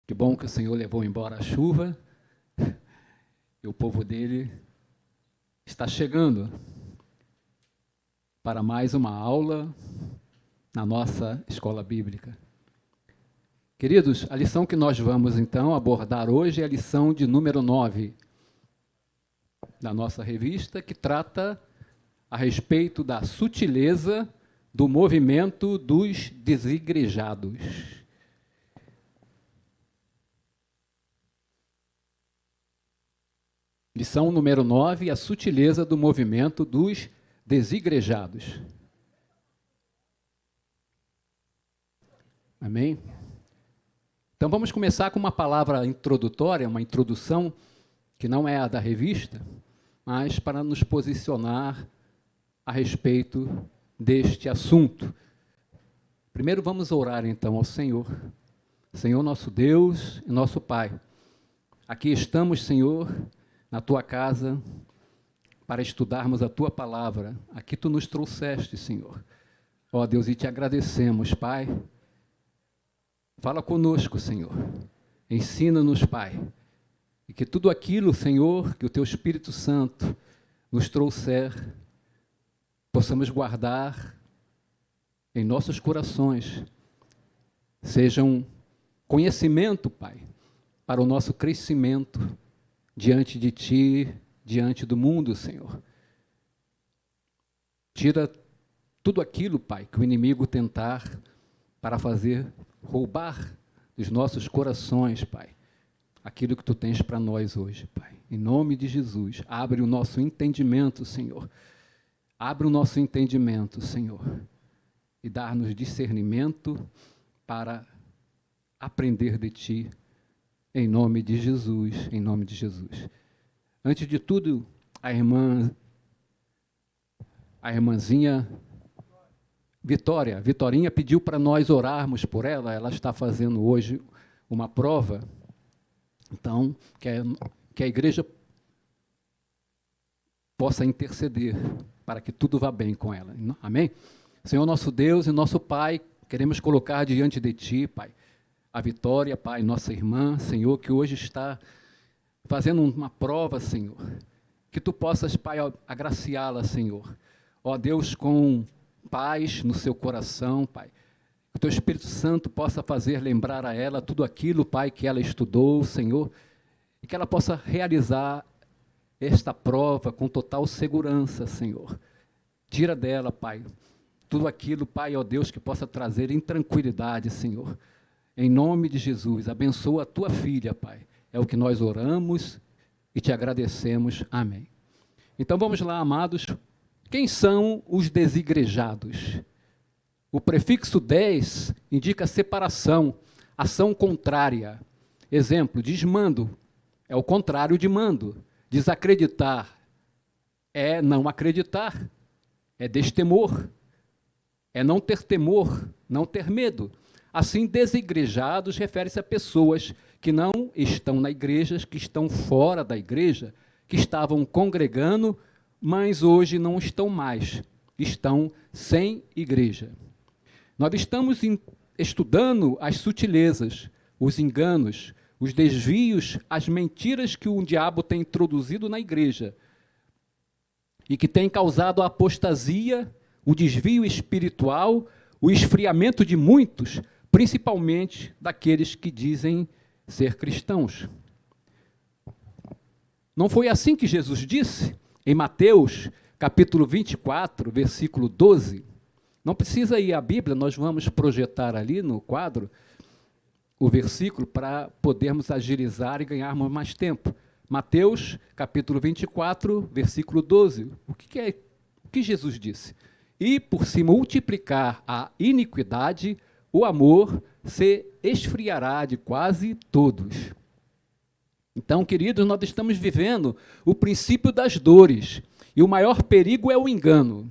Que bom que o Senhor levou embora a chuva e o povo dele está chegando para mais uma aula na nossa escola bíblica. Queridos, a lição que nós vamos então abordar hoje é a lição de número 9 da nossa revista, que trata a respeito da sutileza do movimento dos desigrejados. Lição número 9, a sutileza do movimento dos desigrejados. Amém? Então vamos começar com uma palavra introdutória, uma introdução que não é a da revista, mas para nos posicionar a respeito deste assunto. Primeiro vamos orar então ao Senhor. Senhor nosso Deus e nosso Pai, aqui estamos, Senhor, na Tua casa, para estudarmos a Tua palavra. Aqui Tu nos trouxeste, Senhor. Ó Deus, e Te agradecemos, Pai. Fala conosco, Senhor. Ensina-nos, Pai. E que tudo aquilo, Senhor, que o Teu Espírito Santo nos trouxer, possamos guardar em nossos corações, seja um conhecimento, Pai, para o nosso crescimento diante de Ti, diante do mundo, Senhor. Tira tudo aquilo, Pai, que o inimigo tentar para fazer roubar dos nossos corações, Pai, aquilo que Tu tens para nós hoje, Pai. Em nome de Jesus, abre o nosso entendimento, Senhor. Abre o nosso entendimento, Senhor, e dá-nos discernimento para aprender de Ti, em nome de Jesus, em nome de Jesus. Antes de tudo, a irmãzinha Vitorinha pediu para nós orarmos por ela. Ela está fazendo hoje uma prova, então, que a igreja possa interceder para que tudo vá bem com ela. Amém? Senhor nosso Deus e nosso Pai, queremos colocar diante de Ti, Pai, a Vitória, Pai, nossa irmã, Senhor, que hoje está fazendo uma prova, Senhor, que Tu possas, Pai, agraciá-la, Senhor. Ó Deus, com paz no seu coração, Pai, que o Teu Espírito Santo possa fazer lembrar a ela tudo aquilo, Pai, que ela estudou, Senhor, e que ela possa realizar esta prova com total segurança, Senhor. Tira dela, Pai, tudo aquilo, Pai, ó Deus, que possa trazer intranquilidade, Senhor. Em nome de Jesus, abençoa a Tua filha, Pai. É o que nós oramos e Te agradecemos. Amém. Então vamos lá, amados. Quem são os desigrejados? O prefixo 10 indica separação, ação contrária. Exemplo, desmando é o contrário de mando. Desacreditar é não acreditar, é destemor, é não ter temor, não ter medo. Assim, desigrejados refere-se a pessoas que não estão na igreja, que estão fora da igreja, que estavam congregando, mas hoje não estão mais, estão sem igreja. Nós estamos estudando as sutilezas, os enganos, os desvios, as mentiras que o diabo tem introduzido na igreja e que tem causado a apostasia, o desvio espiritual, o esfriamento de muitos, principalmente daqueles que dizem ser cristãos. Não foi assim que Jesus disse em Mateus, capítulo 24, versículo 12? Não precisa ir à Bíblia, nós vamos projetar ali no quadro o versículo para podermos agilizar e ganharmos mais tempo. Mateus, capítulo 24, versículo 12. O que Jesus disse? E por se multiplicar a iniquidade, o amor se esfriará de quase todos. Então, queridos, nós estamos vivendo o princípio das dores, e o maior perigo é o engano.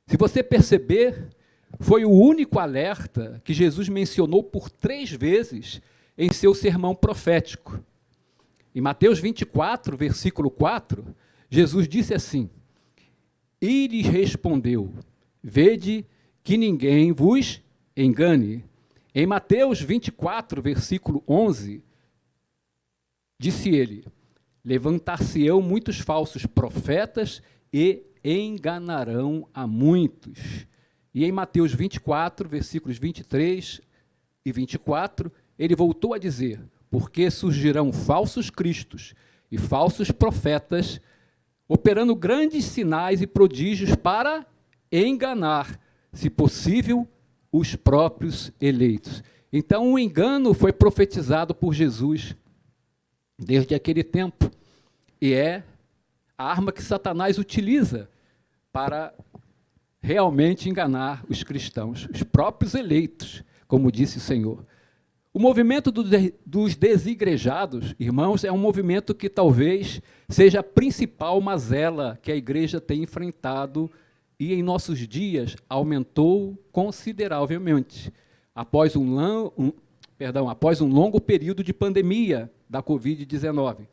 Se você perceber, foi o único alerta que Jesus mencionou por 3 vezes em seu sermão profético. Em Mateus 24, versículo 4, Jesus disse assim: E lhes respondeu: Vede que ninguém vos engane. Em Mateus 24, versículo 11, disse ele: levantar-se-ão muitos falsos profetas e enganarão a muitos. E em Mateus 24, versículos 23 e 24, ele voltou a dizer: porque surgirão falsos cristos e falsos profetas, operando grandes sinais e prodígios para enganar, se possível, os próprios eleitos. Então, o engano foi profetizado por Jesus desde aquele tempo, e é a arma que Satanás utiliza para realmente enganar os cristãos, os próprios eleitos, como disse o Senhor. O movimento dos desigrejados, irmãos, é um movimento que talvez seja a principal mazela que a igreja tem enfrentado e em nossos dias aumentou consideravelmente, após um longo período de pandemia da Covid-19,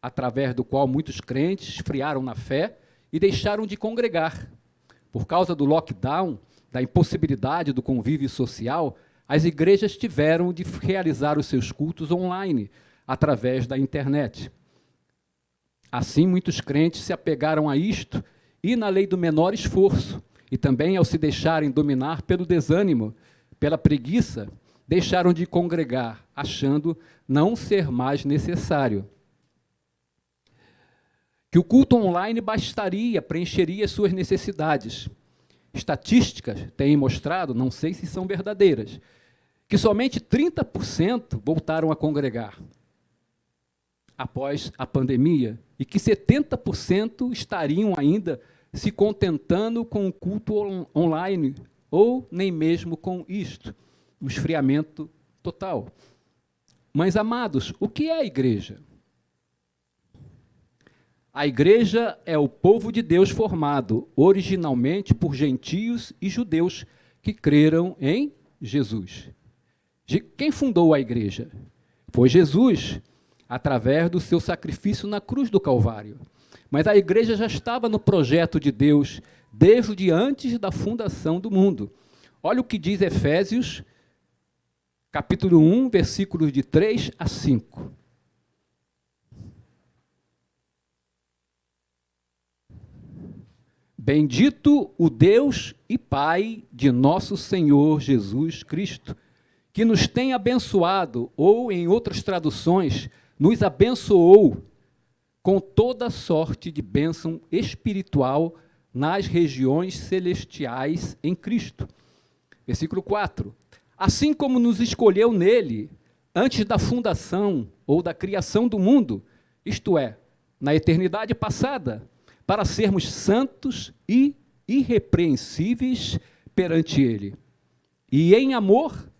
através do qual muitos crentes esfriaram na fé e deixaram de congregar. Por causa do lockdown, da impossibilidade do convívio social, as igrejas tiveram de realizar os seus cultos online, através da internet. Assim, muitos crentes se apegaram a isto e na lei do menor esforço, e também ao se deixarem dominar pelo desânimo, pela preguiça, deixaram de congregar, achando não ser mais necessário. Que o culto online bastaria, preencheria suas necessidades. Estatísticas têm mostrado, não sei se são verdadeiras, que somente 30% voltaram a congregar após a pandemia e que 70% estariam ainda se contentando com o culto online ou nem mesmo com isto, o esfriamento total. Mas, amados, o que é a igreja? A igreja é o povo de Deus formado originalmente por gentios e judeus que creram em Jesus. Quem fundou a igreja? Foi Jesus, através do seu sacrifício na cruz do Calvário. Mas a igreja já estava no projeto de Deus desde antes da fundação do mundo. Olha o que diz Efésios, capítulo 1, versículos de 3 a 5. Bendito o Deus e Pai de nosso Senhor Jesus Cristo, que nos tem abençoado, ou em outras traduções, nos abençoou com toda sorte de bênção espiritual nas regiões celestiais em Cristo. Versículo 4. Assim como nos escolheu nele, antes da fundação ou da criação do mundo, isto é, na eternidade passada, para sermos santos e irrepreensíveis perante ele. E em amor,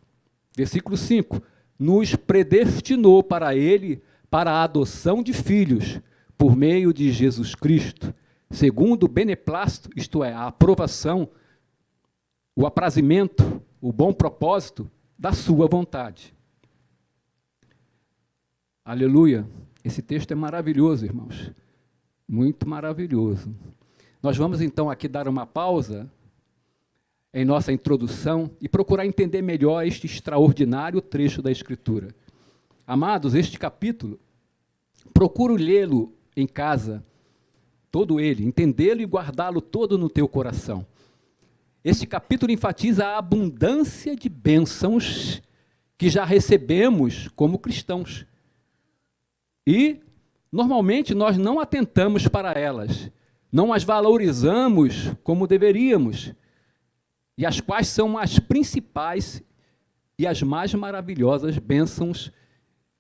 versículo 5, nos predestinou para ele, para a adoção de filhos, por meio de Jesus Cristo, segundo o beneplácito, isto é, a aprovação, o aprazimento, o bom propósito da sua vontade. Aleluia! Esse texto é maravilhoso, irmãos. Muito maravilhoso. Nós vamos, então, aqui dar uma pausa em nossa introdução e procurar entender melhor este extraordinário trecho da Escritura. Amados, este capítulo, procuro lê-lo em casa, todo ele, entendê-lo e guardá-lo todo no teu coração. Este capítulo enfatiza a abundância de bênçãos que já recebemos como cristãos. E, normalmente, nós não atentamos para elas, não as valorizamos como deveríamos, e as quais são as principais e as mais maravilhosas bênçãos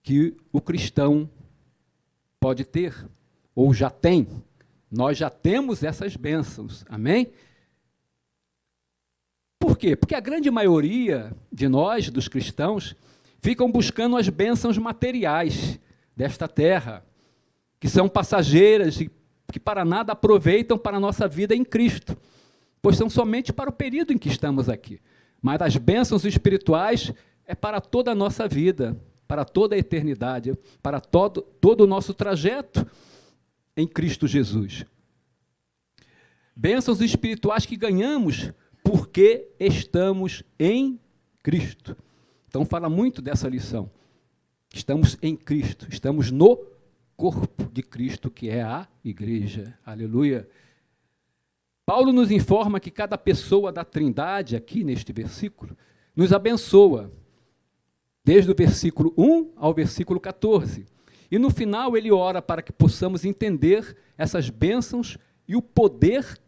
que o cristão pode ter, ou já tem. Nós já temos essas bênçãos, amém? Por quê? Porque a grande maioria de nós, dos cristãos, ficam buscando as bênçãos materiais desta terra, que são passageiras e que para nada aproveitam para a nossa vida em Cristo, pois são somente para o período em que estamos aqui. Mas as bênçãos espirituais é para toda a nossa vida, para toda a eternidade, para todo o nosso trajeto em Cristo Jesus. Bênçãos espirituais que ganhamos porque estamos em Cristo. Então fala muito dessa lição. Estamos em Cristo, estamos no corpo de Cristo, que é a igreja. Aleluia. Paulo nos informa que cada pessoa da Trindade, aqui neste versículo, nos abençoa, desde o versículo 1 ao versículo 14. E no final ele ora para que possamos entender essas bênçãos e o poder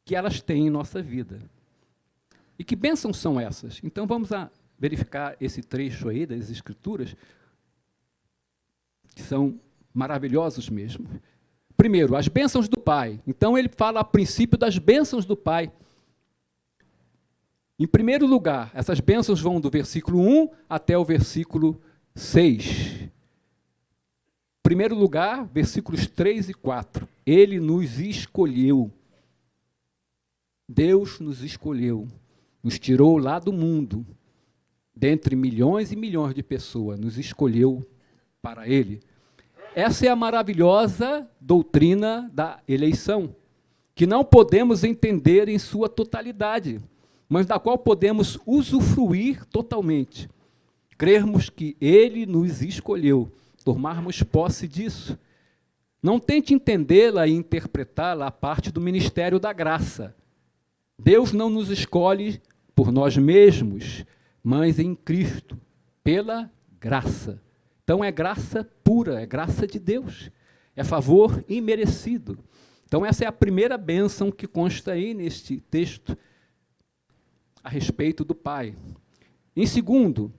que elas têm em nossa vida. E que bênçãos são essas? Então vamos verificar esse trecho aí das Escrituras, que são maravilhosos mesmo. Primeiro, as bênçãos do Pai. Então ele fala a princípio das bênçãos do Pai. Em primeiro lugar, essas bênçãos vão do versículo 1 até o versículo 6. Em primeiro lugar, versículos 3 e 4. Ele nos escolheu. Deus nos escolheu. Nos tirou lá do mundo, dentre milhões e milhões de pessoas, nos escolheu para Ele. Essa é a maravilhosa doutrina da eleição, que não podemos entender em sua totalidade, mas da qual podemos usufruir totalmente. Crermos que Ele nos escolheu, tomarmos posse disso. Não tente entendê-la e interpretá-la a parte do ministério da graça. Deus não nos escolhe por nós mesmos, mas em Cristo, pela graça. Então é graça pura, é graça de Deus, é favor imerecido. Então essa é a primeira bênção que consta aí neste texto, a respeito do Pai. Em segundo,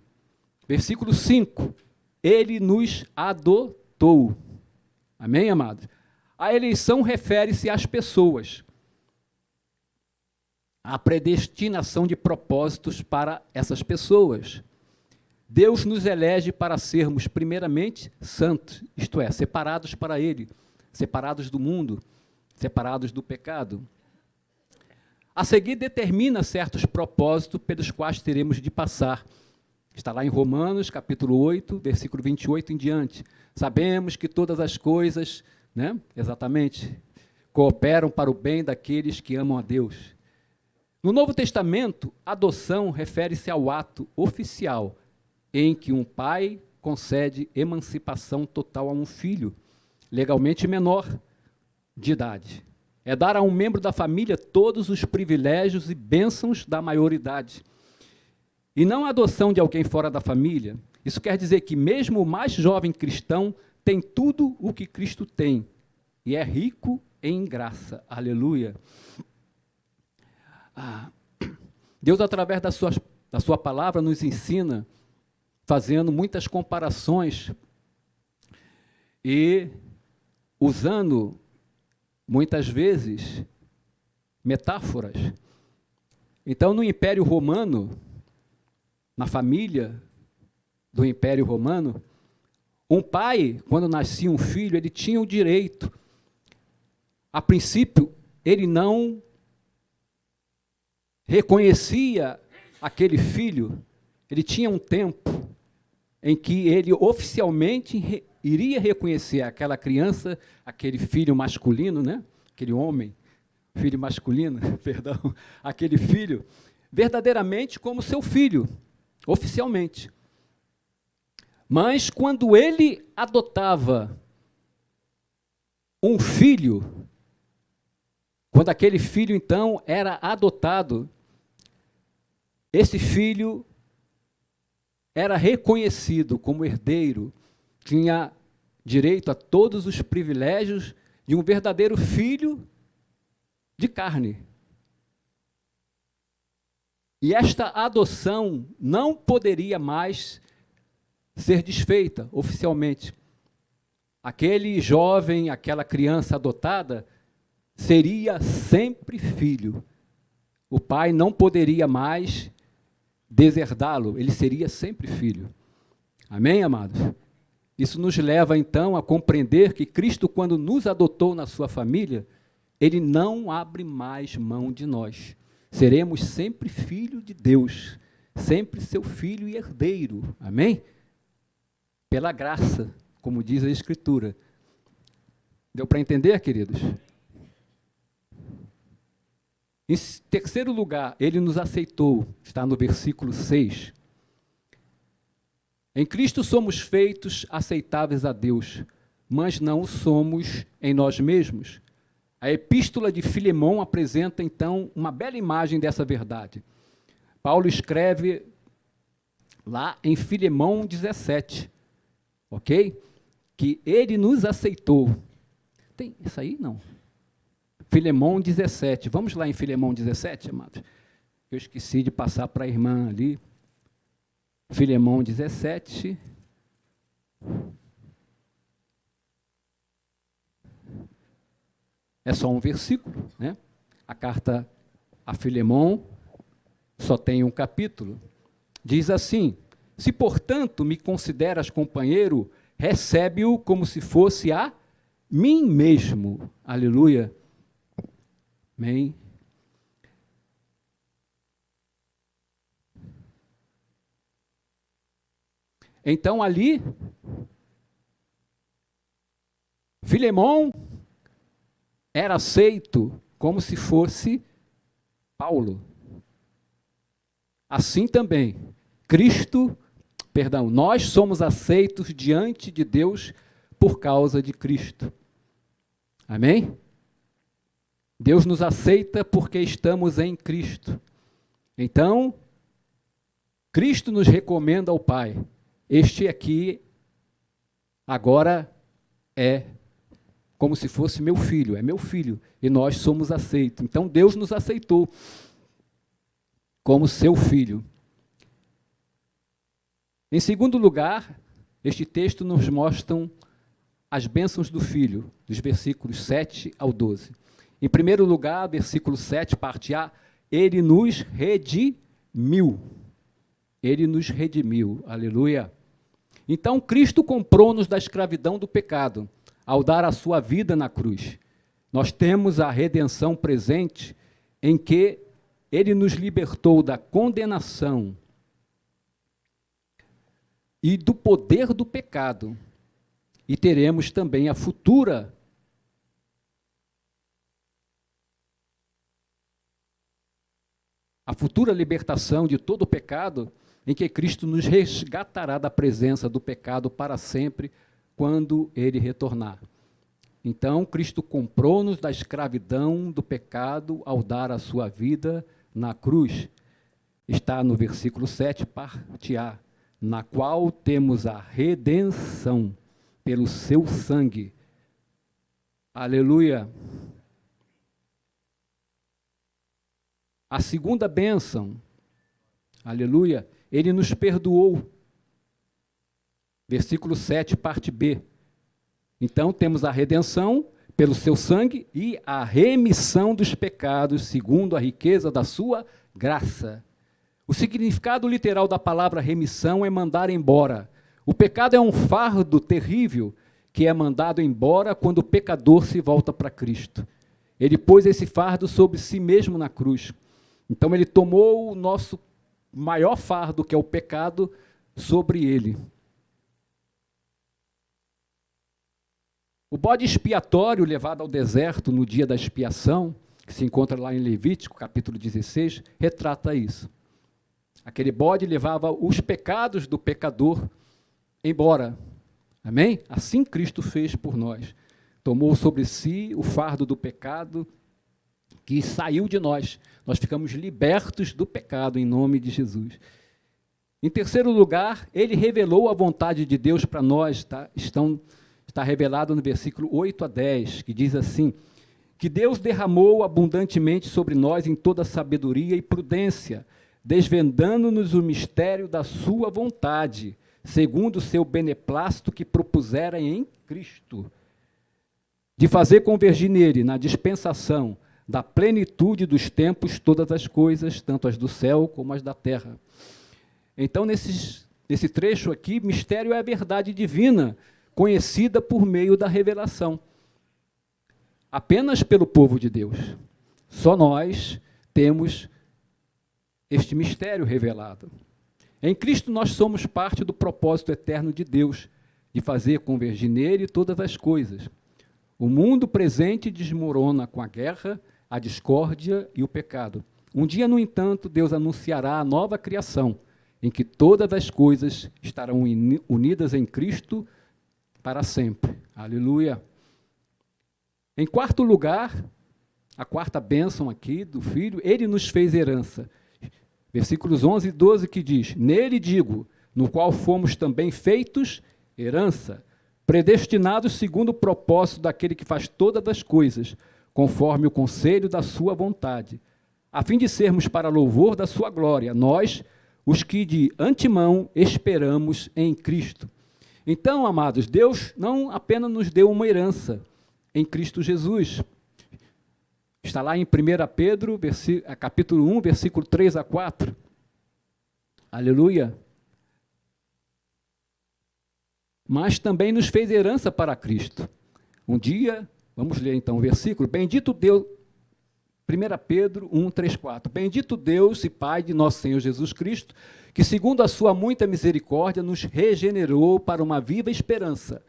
versículo 5, Ele nos adotou. Amém, amados? A eleição refere-se às pessoas, à predestinação de propósitos para essas pessoas. Deus nos elege para sermos, primeiramente, santos, isto é, separados para Ele, separados do mundo, separados do pecado. A seguir, determina certos propósitos pelos quais teremos de passar. Está lá em Romanos, capítulo 8, versículo 28 em diante. Sabemos que todas as coisas, exatamente, cooperam para o bem daqueles que amam a Deus. No Novo Testamento, adoção refere-se ao ato oficial em que um pai concede emancipação total a um filho, legalmente menor de idade. É dar a um membro da família todos os privilégios e bênçãos da maioridade. E não a adoção de alguém fora da família. Isso quer dizer que mesmo o mais jovem cristão tem tudo o que Cristo tem e é rico em graça. Aleluia. Deus, através da sua palavra, nos ensina, fazendo muitas comparações e usando, muitas vezes, metáforas. Então, no Império Romano, na família do Império Romano, um pai, quando nascia um filho, ele tinha o direito. A princípio, ele não reconhecia aquele filho, ele tinha um tempo em que ele oficialmente iria reconhecer aquela criança, aquele filho masculino, aquele homem, filho masculino, perdão, aquele filho, verdadeiramente como seu filho, oficialmente. Mas quando ele adotava um filho, quando aquele filho, então, era adotado, esse filho era reconhecido como herdeiro, tinha direito a todos os privilégios de um verdadeiro filho de carne. E esta adoção não poderia mais ser desfeita oficialmente. Aquele jovem, aquela criança adotada, seria sempre filho. O pai não poderia mais deserdá-lo, ele seria sempre filho. Amém, amados? Isso nos leva, então, a compreender que Cristo, quando nos adotou na sua família, Ele não abre mais mão de nós. Seremos sempre filho de Deus, sempre seu filho e herdeiro. Amém? Pela graça, como diz a Escritura. Deu para entender, queridos? Em terceiro lugar, Ele nos aceitou, está no versículo 6. Em Cristo somos feitos aceitáveis a Deus, mas não somos em nós mesmos. A epístola de Filemão apresenta, então, uma bela imagem dessa verdade. Paulo escreve lá em Filemão 17, ok? Que ele nos aceitou. Tem isso aí? Não. Filemão 17. Vamos lá em Filemão 17, amados? Eu esqueci de passar para a irmã ali. Filemão 17. É só um versículo, né? A carta a Filemão só tem um capítulo. Diz assim: se, portanto, me consideras companheiro, recebe-o como se fosse a mim mesmo. Aleluia. Amém. Então, ali, Filemão era aceito como se fosse Paulo. Assim também, nós somos aceitos diante de Deus por causa de Cristo. Amém? Deus nos aceita porque estamos em Cristo. Então, Cristo nos recomenda ao Pai. Este aqui, agora, é como se fosse meu filho, é meu filho, e nós somos aceitos. Então, Deus nos aceitou como seu filho. Em segundo lugar, este texto nos mostra as bênçãos do Filho, dos versículos 7 ao 12. Em primeiro lugar, versículo 7, parte A, ele nos redimiu. Ele nos redimiu, aleluia. Então, Cristo comprou-nos da escravidão do pecado, ao dar a sua vida na cruz. Nós temos a redenção presente, em que ele nos libertou da condenação e do poder do pecado. E teremos também a futura libertação de todo o pecado, em que Cristo nos resgatará da presença do pecado para sempre, quando ele retornar. Então, Cristo comprou-nos da escravidão do pecado ao dar a sua vida na cruz. Está no versículo 7, parte A, na qual temos a redenção pelo seu sangue. Aleluia. A segunda bênção, aleluia, ele nos perdoou. Versículo 7, parte B. Então, temos a redenção pelo seu sangue e a remissão dos pecados, segundo a riqueza da sua graça. O significado literal da palavra remissão é mandar embora. O pecado é um fardo terrível que é mandado embora quando o pecador se volta para Cristo. Ele pôs esse fardo sobre si mesmo na cruz. Então, ele tomou o nosso maior fardo, que é o pecado, sobre ele. O bode expiatório levado ao deserto no dia da expiação, que se encontra lá em Levítico, capítulo 16, retrata isso. Aquele bode levava os pecados do pecador embora. Amém? Assim Cristo fez por nós. Tomou sobre si o fardo do pecado que saiu de nós. Nós ficamos libertos do pecado em nome de Jesus. Em terceiro lugar, ele revelou a vontade de Deus para nós, tá? Está revelado no versículo 8 a 10, que diz assim: que Deus derramou abundantemente sobre nós em toda sabedoria e prudência, desvendando-nos o mistério da sua vontade, segundo o seu beneplácito que propusera em Cristo, de fazer convergir nele, na dispensação da plenitude dos tempos, todas as coisas, tanto as do céu como as da terra. Então, nesse trecho aqui, mistério é a verdade divina, conhecida por meio da revelação. Apenas pelo povo de Deus. Só nós temos este mistério revelado. Em Cristo nós somos parte do propósito eterno de Deus, de fazer convergir nele todas as coisas. O mundo presente desmorona com a guerra, a discórdia e o pecado. Um dia, no entanto, Deus anunciará a nova criação, em que todas as coisas estarão unidas em Cristo para sempre. Aleluia. Em quarto lugar, a quarta bênção aqui do Filho, ele nos fez herança. Versículos 11 e 12 que diz, nele digo, no qual fomos também feitos herança, predestinados segundo o propósito daquele que faz todas as coisas, conforme o conselho da sua vontade, a fim de sermos para louvor da sua glória, nós, os que de antemão esperamos em Cristo. Então, amados, Deus não apenas nos deu uma herança em Cristo Jesus. Está lá em 1 Pedro, capítulo 1, versículo 3 a 4. Aleluia. Mas também nos fez herança para Cristo. Um dia, vamos ler então o versículo, bendito Deus, 1 Pedro 1, 3, 4. Bendito Deus e Pai de nosso Senhor Jesus Cristo, que segundo a sua muita misericórdia nos regenerou para uma viva esperança,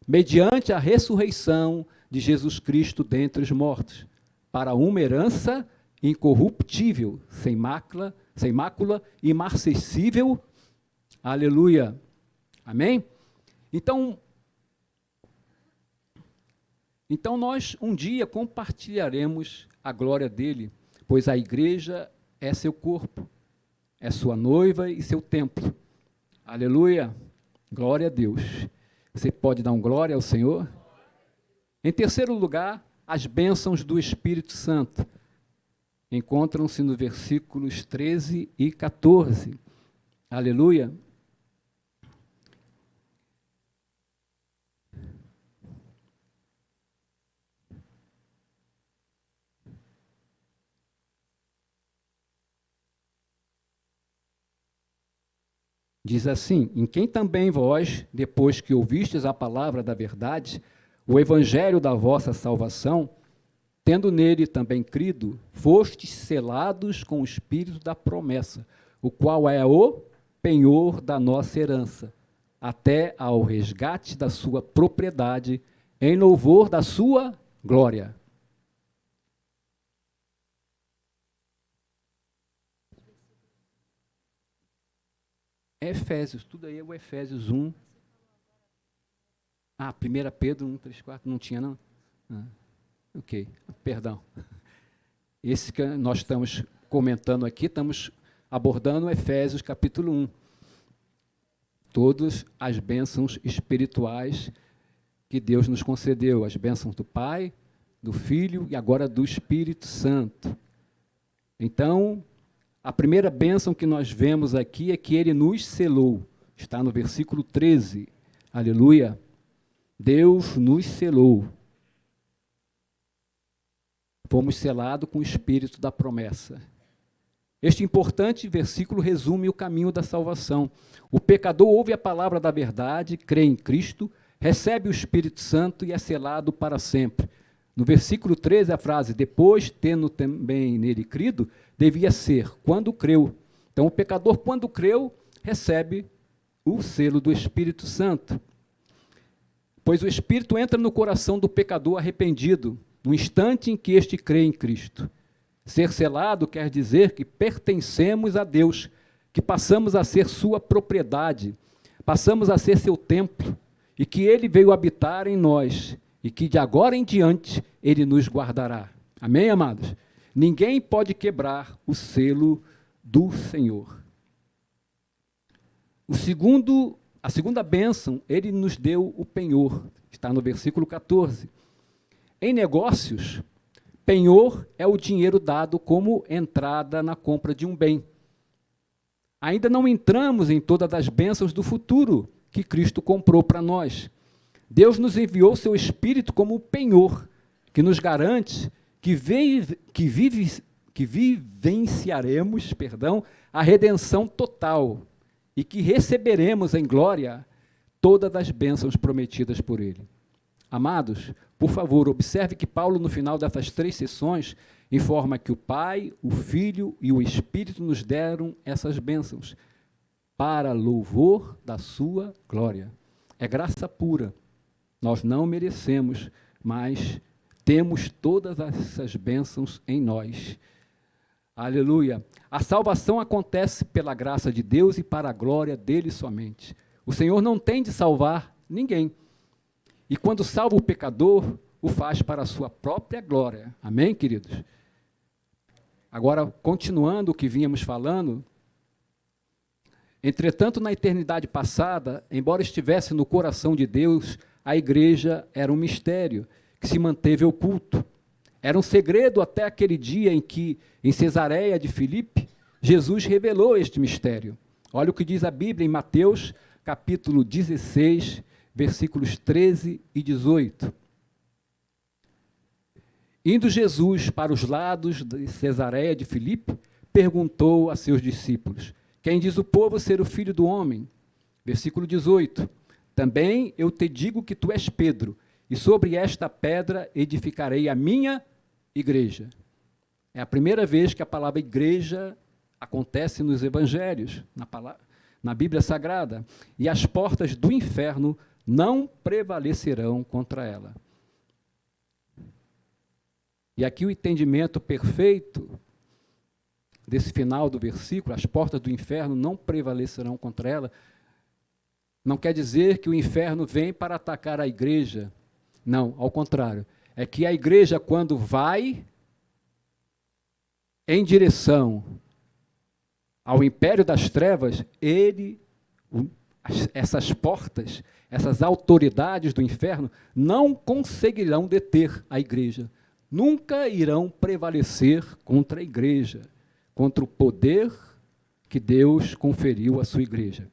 mediante a ressurreição de Jesus Cristo dentre os mortos, para uma herança incorruptível, sem mácula, imarcessível. Aleluia. Amém? Então nós um dia compartilharemos a glória dele, pois a igreja é seu corpo, é sua noiva e seu templo. Aleluia. Glória a Deus. Você pode dar um glória ao Senhor? Em terceiro lugar, as bênçãos do Espírito Santo. Encontram-se nos versículos 13 e 14. Aleluia. Diz assim, em quem também vós, depois que ouvistes a palavra da verdade, o evangelho da vossa salvação, tendo nele também crido, fostes selados com o Espírito da promessa, o qual é o penhor da nossa herança, até ao resgate da sua propriedade, em louvor da sua glória. Efésios, tudo aí é o Efésios 1. 1 Pedro 1, 3, 4, não tinha não? Ok, perdão. Esse que nós estamos comentando aqui, estamos abordando Efésios capítulo 1. Todas as bênçãos espirituais que Deus nos concedeu, as bênçãos do Pai, do Filho e agora do Espírito Santo. Então, a primeira bênção que nós vemos aqui é que ele nos selou. Está no versículo 13. Aleluia. Deus nos selou. Fomos selados com o Espírito da promessa. Este importante versículo resume o caminho da salvação. O pecador ouve a palavra da verdade, crê em Cristo, recebe o Espírito Santo e é selado para sempre. No versículo 13, a frase, depois, tendo também nele crido, devia ser, quando creu. Então, o pecador, quando creu, recebe o selo do Espírito Santo. Pois o Espírito entra no coração do pecador arrependido, no instante em que este crê em Cristo. Ser selado quer dizer que pertencemos a Deus, que passamos a ser sua propriedade, passamos a ser seu templo, e que ele veio habitar em nós, e que de agora em diante ele nos guardará. Amém, amados? Ninguém pode quebrar o selo do Senhor. A segunda bênção, ele nos deu o penhor, está no versículo 14. Em negócios, penhor é o dinheiro dado como entrada na compra de um bem. Ainda não entramos em todas as bênçãos do futuro que Cristo comprou para nós. Deus nos enviou seu Espírito como penhor, que nos garante que vivenciaremos, a redenção total e que receberemos em glória todas as bênçãos prometidas por Ele. Amados, por favor, observe que Paulo, no final dessas 3 sessões, informa que o Pai, o Filho e o Espírito nos deram essas bênçãos para louvor da sua glória. É graça pura. Nós não merecemos, mas temos todas essas bênçãos em nós. Aleluia. A salvação acontece pela graça de Deus e para a glória dele somente. O Senhor não tem de salvar ninguém. E quando salva o pecador, o faz para a sua própria glória. Amém, queridos? Agora, continuando o que vínhamos falando, entretanto, na eternidade passada, embora estivesse no coração de Deus, a igreja era um mistério que se manteve oculto. Era um segredo até aquele dia em que, em Cesareia de Filipe, Jesus revelou este mistério. Olha o que diz a Bíblia em Mateus, capítulo 16, versículos 13 e 18. Indo Jesus para os lados de Cesareia de Filipe, perguntou a seus discípulos: quem diz o povo ser o Filho do Homem? Versículo 18. Também eu te digo que tu és Pedro, e sobre esta pedra edificarei a minha igreja. É a primeira vez que a palavra igreja acontece nos evangelhos, na Bíblia Sagrada. E as portas do inferno não prevalecerão contra ela. E aqui o entendimento perfeito desse final do versículo, as portas do inferno não prevalecerão contra ela, não quer dizer que o inferno vem para atacar a igreja. Não, ao contrário. É que a igreja, quando vai em direção ao império das trevas, essas portas, essas autoridades do inferno, não conseguirão deter a igreja. Nunca irão prevalecer contra a igreja, contra o poder que Deus conferiu à sua igreja.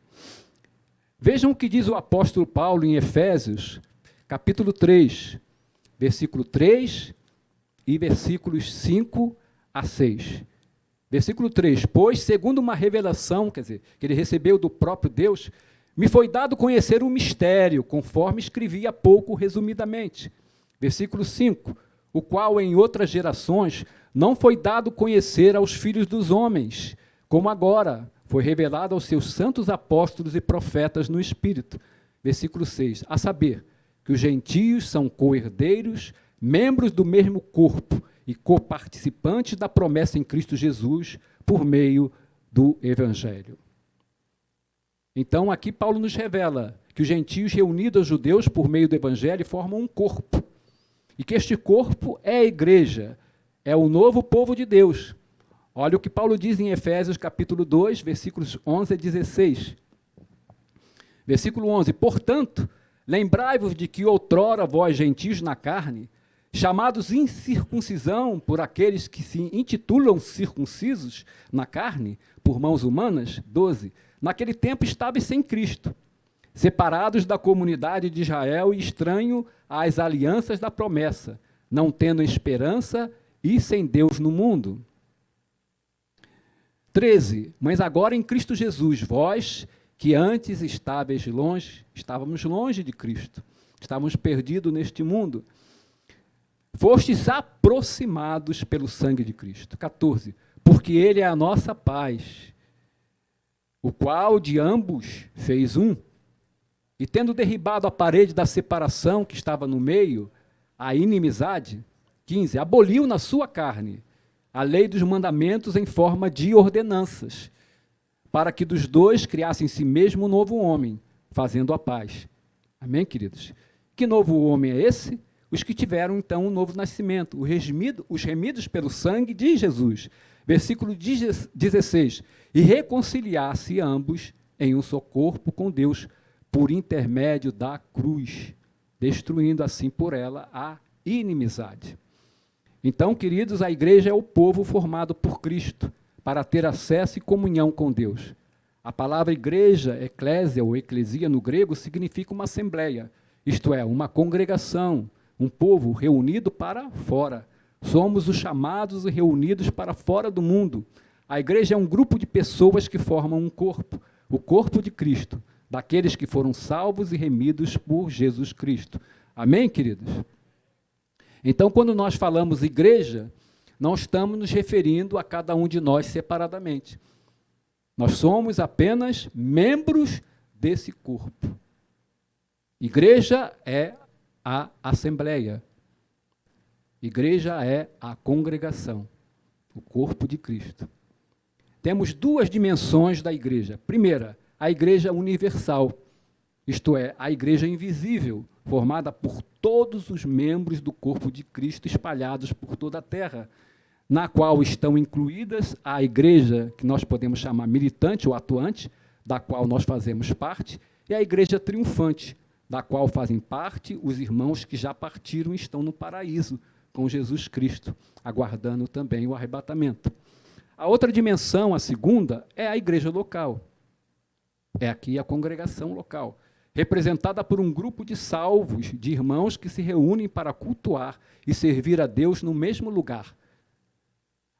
Vejam o que diz o apóstolo Paulo em Efésios, capítulo 3, versículo 3 e versículos 5 a 6. Versículo 3, pois, segundo uma revelação, quer dizer, que ele recebeu do próprio Deus, me foi dado conhecer um mistério, conforme escrevi há pouco resumidamente. Versículo 5, o qual em outras gerações não foi dado conhecer aos filhos dos homens, como agora foi revelado aos seus santos apóstolos e profetas no Espírito. Versículo 6, a saber, que os gentios são co-herdeiros, membros do mesmo corpo e coparticipantes da promessa em Cristo Jesus por meio do Evangelho. Então, aqui Paulo nos revela que os gentios reunidos aos judeus por meio do Evangelho formam um corpo, e que este corpo é a igreja, é o novo povo de Deus. Olha o que Paulo diz em Efésios capítulo 2, versículos 11 a 16. Versículo 11, portanto, lembrai-vos de que outrora vós gentios na carne, chamados incircuncisão por aqueles que se intitulam circuncisos na carne, por mãos humanas, 12, naquele tempo estáveis sem Cristo, separados da comunidade de Israel e estranho às alianças da promessa, não tendo esperança e sem Deus no mundo. 13, mas agora em Cristo Jesus, vós que antes estávamos longe de Cristo, estávamos perdidos neste mundo, fostes aproximados pelo sangue de Cristo. 14, porque ele é a nossa paz, o qual de ambos fez um, e tendo derribado a parede da separação que estava no meio, a inimizade, 15, aboliu na sua carne a lei dos mandamentos em forma de ordenanças, para que dos dois criasse em si mesmo um novo homem, fazendo a paz. Amém, queridos? Que novo homem é esse? Os que tiveram, então, um novo nascimento, os remidos pelo sangue de Jesus. Versículo 16. E reconciliar-se ambos em um só corpo com Deus, por intermédio da cruz, destruindo assim por ela a inimizade. Então, queridos, a igreja é o povo formado por Cristo, para ter acesso e comunhão com Deus. A palavra igreja, eclésia ou eclesia no grego, significa uma assembleia, isto é, uma congregação, um povo reunido para fora. Somos os chamados e reunidos para fora do mundo. A igreja é um grupo de pessoas que formam um corpo, o corpo de Cristo, daqueles que foram salvos e remidos por Jesus Cristo. Amém, queridos? Então, quando nós falamos igreja, não estamos nos referindo a cada um de nós separadamente. Nós somos apenas membros desse corpo. Igreja é a assembleia. Igreja é a congregação. o corpo de Cristo. Temos duas dimensões da igreja. Primeira, a igreja universal, isto é, a igreja invisível, formada por todos os membros do corpo de Cristo espalhados por toda a terra, na qual estão incluídas a igreja que nós podemos chamar militante ou atuante, da qual nós fazemos parte, e a igreja triunfante, da qual fazem parte os irmãos que já partiram e estão no paraíso com Jesus Cristo, aguardando também o arrebatamento. A outra dimensão, a segunda, é a igreja local. É aqui a congregação local, representada por um grupo de salvos, de irmãos que se reúnem para cultuar e servir a Deus no mesmo lugar.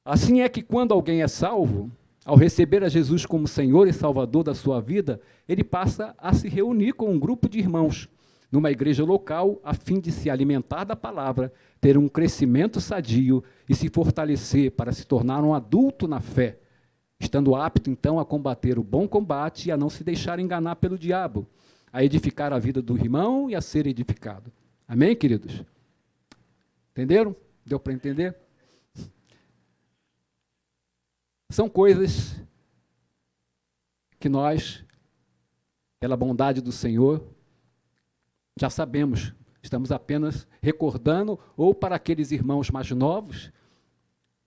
Assim é que quando alguém é salvo, ao receber a Jesus como Senhor e Salvador da sua vida, ele passa a se reunir com um grupo de irmãos numa igreja local, a fim de se alimentar da palavra, ter um crescimento sadio e se fortalecer para se tornar um adulto na fé, estando apto, então, a combater o bom combate e a não se deixar enganar pelo diabo, a edificar a vida do irmão e a ser edificado. Amém, queridos? Entenderam? Deu para entender? São coisas que nós, pela bondade do Senhor, já sabemos, estamos apenas recordando, ou para aqueles irmãos mais novos,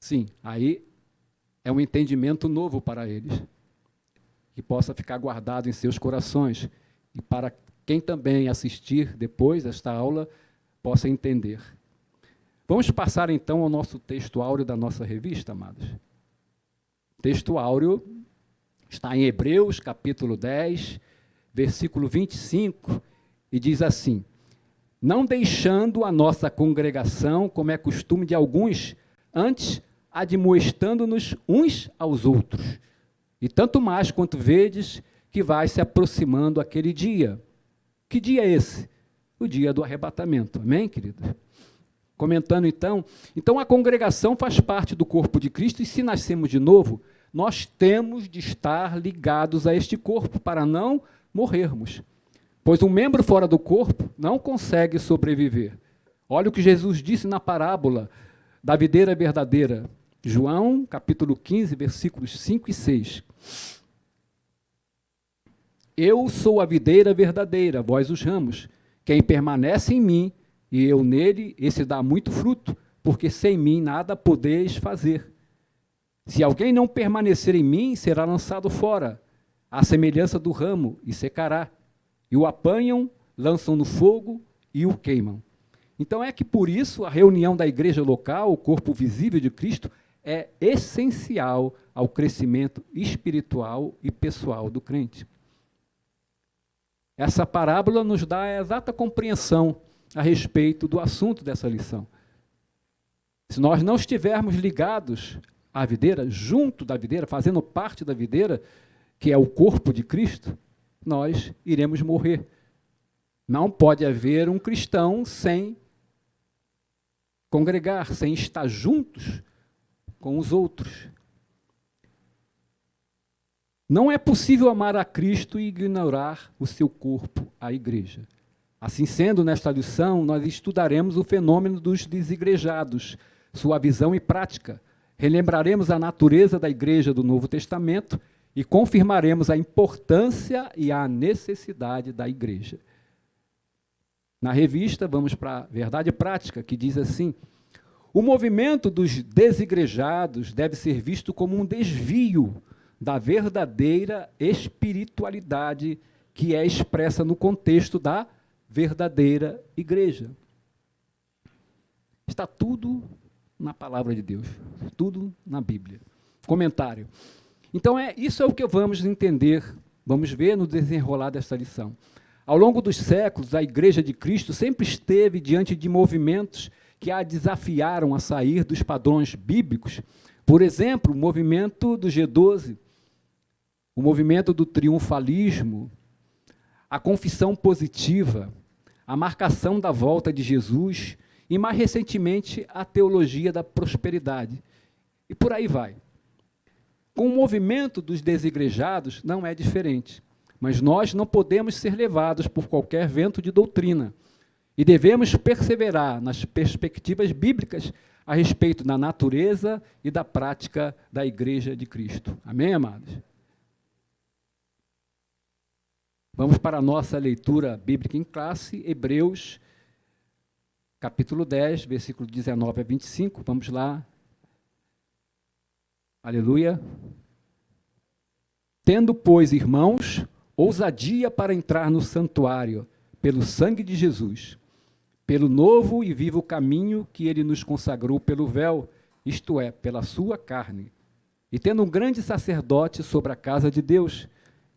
sim, aí é um entendimento novo para eles, que possa ficar guardado em seus corações, e para quem também assistir depois esta aula, possa entender. Vamos passar então ao nosso texto áureo da nossa revista, amados. O texto áureo está em Hebreus, capítulo 10, versículo 25, e diz assim: não deixando a nossa congregação, como é costume de alguns, antes admoestando-nos uns aos outros, e tanto mais quanto vedes que vai se aproximando aquele dia. Que dia é esse? O dia do arrebatamento. Amém, querido? Comentando então a congregação faz parte do corpo de Cristo, e se nascemos de novo, nós temos de estar ligados a este corpo para não morrermos. Pois um membro fora do corpo não consegue sobreviver. Olha o que Jesus disse na parábola da videira verdadeira. João, capítulo 15, versículos 5 e 6. Eu sou a videira verdadeira, vós os ramos. Quem permanece em mim e eu nele, esse dá muito fruto, porque sem mim nada podeis fazer. Se alguém não permanecer em mim, será lançado fora, à semelhança do ramo, e secará. E o apanham, lançam no fogo e o queimam. Então é que por isso a reunião da igreja local, o corpo visível de Cristo, é essencial ao crescimento espiritual e pessoal do crente. Essa parábola nos dá a exata compreensão a respeito do assunto dessa lição. Se nós não estivermos ligados à videira, junto da videira, fazendo parte da videira, que é o corpo de Cristo, nós iremos morrer. Não pode haver um cristão sem congregar, sem estar juntos com os outros. Não é possível amar a Cristo e ignorar o seu corpo, a igreja. Assim sendo, nesta lição, nós estudaremos o fenômeno dos desigrejados, sua visão e prática. Relembraremos a natureza da igreja do Novo Testamento e confirmaremos a importância e a necessidade da igreja. Na revista, vamos para a Verdade Prática, que diz assim: o movimento dos desigrejados deve ser visto como um desvio da verdadeira espiritualidade que é expressa no contexto da verdadeira igreja. Está tudo na palavra de Deus, tudo na Bíblia. Comentário. Então, isso é o que vamos entender, vamos ver no desenrolar desta lição. Ao longo dos séculos, a Igreja de Cristo sempre esteve diante de movimentos que a desafiaram a sair dos padrões bíblicos. Por exemplo, o movimento do G12, o movimento do triunfalismo, a confissão positiva, a marcação da volta de Jesus e, mais recentemente, a teologia da prosperidade. E por aí vai. Com o movimento dos desigrejados não é diferente, mas nós não podemos ser levados por qualquer vento de doutrina e devemos perseverar nas perspectivas bíblicas a respeito da natureza e da prática da Igreja de Cristo. Amém, amados? Vamos para a nossa leitura bíblica em classe, Hebreus, capítulo 10, versículo 19 a 25. Vamos lá. Aleluia. Tendo, pois, irmãos, ousadia para entrar no santuário, pelo sangue de Jesus, pelo novo e vivo caminho que ele nos consagrou pelo véu, isto é, pela sua carne. E tendo um grande sacerdote sobre a casa de Deus,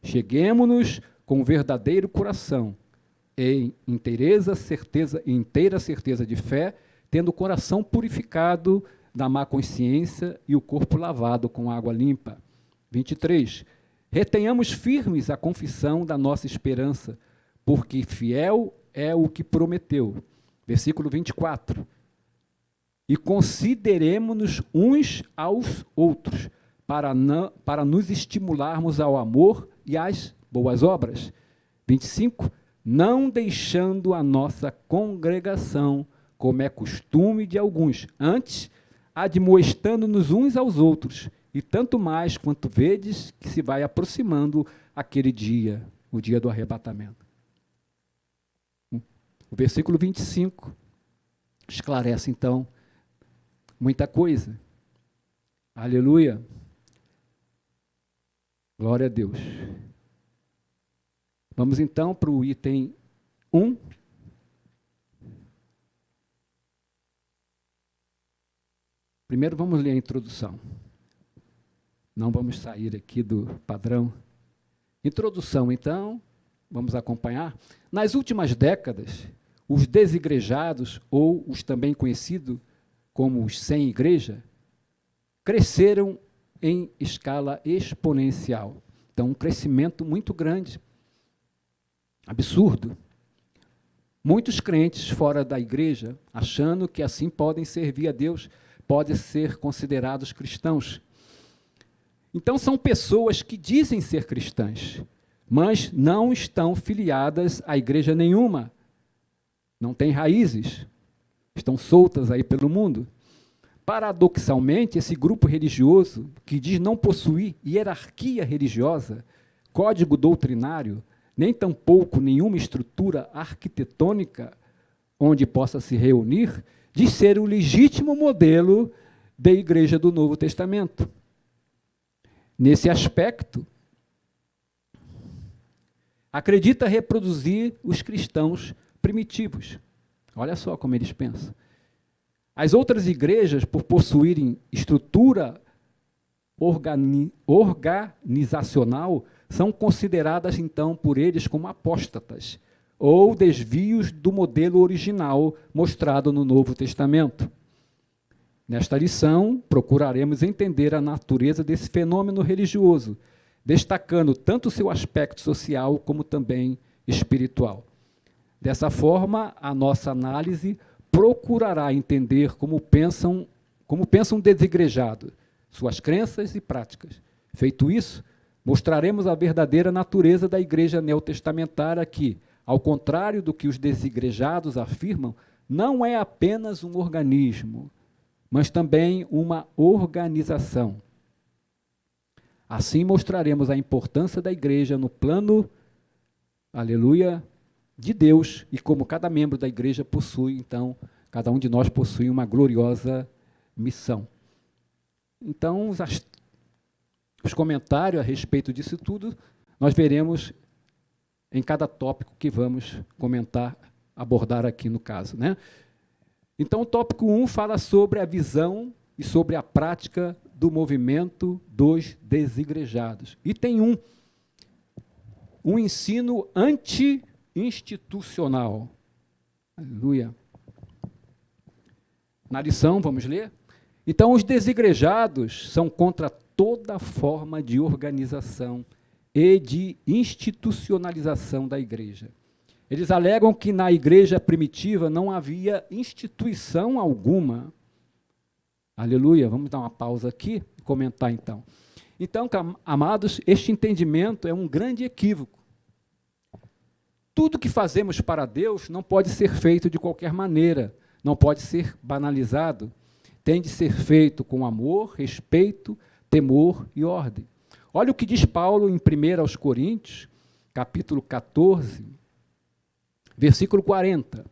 cheguemo-nos com verdadeiro coração, em inteira certeza de fé, tendo o coração purificado da má consciência e o corpo lavado com água limpa. 23. Retenhamos firmes a confissão da nossa esperança, porque fiel é o que prometeu. Versículo 24. E consideremo-nos uns aos outros, para nos estimularmos ao amor e às boas obras. 25. Não deixando a nossa congregação, como é costume de alguns, antes, admoestando-nos uns aos outros, e tanto mais quanto vedes que se vai aproximando aquele dia, o dia do arrebatamento. O versículo 25 esclarece, então, muita coisa. Aleluia. Glória a Deus. Vamos, então, para o item 1. Primeiro, vamos ler a introdução. Não vamos sair aqui do padrão. Introdução, então, vamos acompanhar. Nas últimas décadas, os desigrejados, ou os também conhecidos como os sem igreja, cresceram em escala exponencial. Então, um crescimento muito grande, absurdo. Muitos crentes fora da igreja, achando que assim podem servir a Deus, podem ser considerados cristãos. Então, são pessoas que dizem ser cristãs, mas não estão filiadas a igreja nenhuma, não têm raízes, estão soltas aí pelo mundo. Paradoxalmente, esse grupo religioso, que diz não possuir hierarquia religiosa, código doutrinário, nem tampouco nenhuma estrutura arquitetônica onde possa se reunir, diz ser o legítimo modelo da igreja do Novo Testamento. Nesse aspecto, acredita reproduzir os cristãos primitivos. Olha só como eles pensam. As outras igrejas, por possuírem estrutura organizacional, são consideradas, então, por eles como apóstatas, ou desvios do modelo original mostrado no Novo Testamento. Nesta lição, procuraremos entender a natureza desse fenômeno religioso, destacando tanto o seu aspecto social como também espiritual. Dessa forma, a nossa análise procurará entender como pensam desigrejados, suas crenças e práticas. Feito isso, mostraremos a verdadeira natureza da igreja neotestamentária que, ao contrário do que os desigrejados afirmam, não é apenas um organismo, mas também uma organização. Assim mostraremos a importância da igreja no plano, aleluia, de Deus, e como cada membro da igreja possui, então, cada um de nós possui uma gloriosa missão. Então, os comentários a respeito disso tudo, nós veremos em cada tópico que vamos comentar, abordar aqui no caso, né? Então, o tópico 1 fala sobre a visão e sobre a prática do movimento dos desigrejados. Item 1, um ensino anti-institucional. Aleluia. Na lição, vamos ler? Então, os desigrejados são contra toda forma de organização e de institucionalização da igreja. Eles alegam que na igreja primitiva não havia instituição alguma. Aleluia, vamos dar uma pausa aqui e comentar então. Então, amados, este entendimento é um grande equívoco. Tudo que fazemos para Deus não pode ser feito de qualquer maneira, não pode ser banalizado. tem de ser feito com amor, respeito, temor e ordem. Olha o que diz Paulo em 1 aos Coríntios, capítulo 14, versículo 40.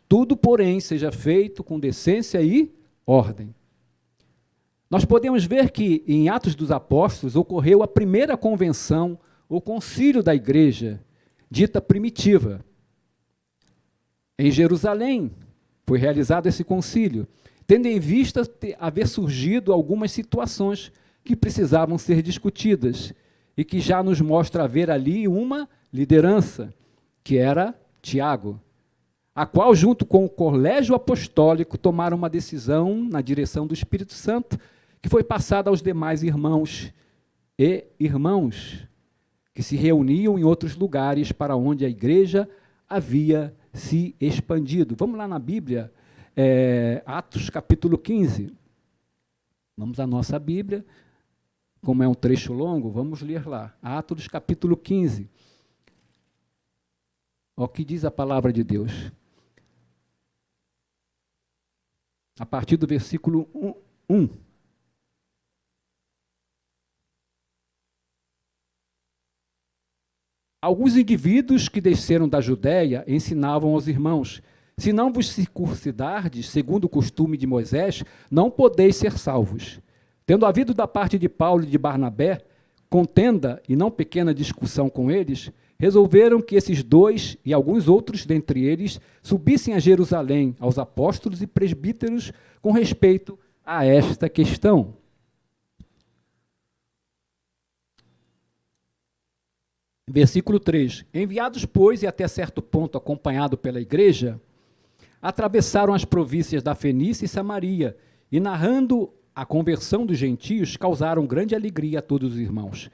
Tudo, porém, seja feito com decência e ordem. Nós podemos ver que em Atos dos Apóstolos ocorreu a primeira convenção ou concílio da igreja, dita primitiva. Em Jerusalém foi realizado esse concílio, tendo em vista haver surgido algumas situações que precisavam ser discutidas e que já nos mostra haver ali uma liderança, que era Tiago, a qual, junto com o colégio apostólico, tomaram uma decisão na direção do Espírito Santo, que foi passada aos demais irmãos e irmãos que se reuniam em outros lugares para onde a igreja havia se expandido. Vamos lá na Bíblia, Atos capítulo 15. Vamos à nossa Bíblia, como é um trecho longo, vamos ler lá. Atos capítulo 15. Olha o que diz a palavra de Deus. A partir do versículo 1. Alguns indivíduos que desceram da Judéia ensinavam aos irmãos: se não vos circuncidardes, segundo o costume de Moisés, não podeis ser salvos. Tendo havido da parte de Paulo e de Barnabé contenda e não pequena discussão com eles, resolveram que esses dois e alguns outros dentre eles subissem a Jerusalém aos apóstolos e presbíteros com respeito a esta questão. Versículo 3. Enviados, pois, e até certo ponto acompanhado pela igreja, atravessaram as províncias da Fenícia e Samaria, e narrando a conversão dos gentios, causaram grande alegria a todos os irmãos.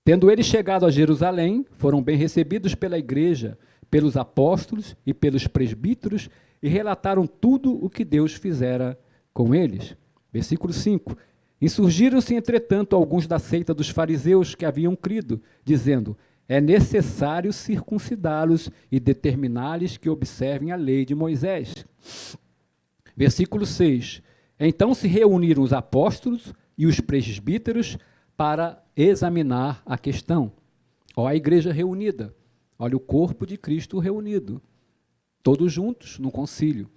Tendo eles chegado a Jerusalém, foram bem recebidos pela igreja, pelos apóstolos e pelos presbíteros, e relataram tudo o que Deus fizera com eles. Versículo 5. Insurgiram-se, entretanto, alguns da seita dos fariseus que haviam crido, dizendo: é necessário circuncidá-los e determinar-lhes que observem a lei de Moisés. Versículo 6. Então se reuniram os apóstolos e os presbíteros para examinar a questão. Olha a igreja reunida, olha o corpo de Cristo reunido, todos juntos no concílio.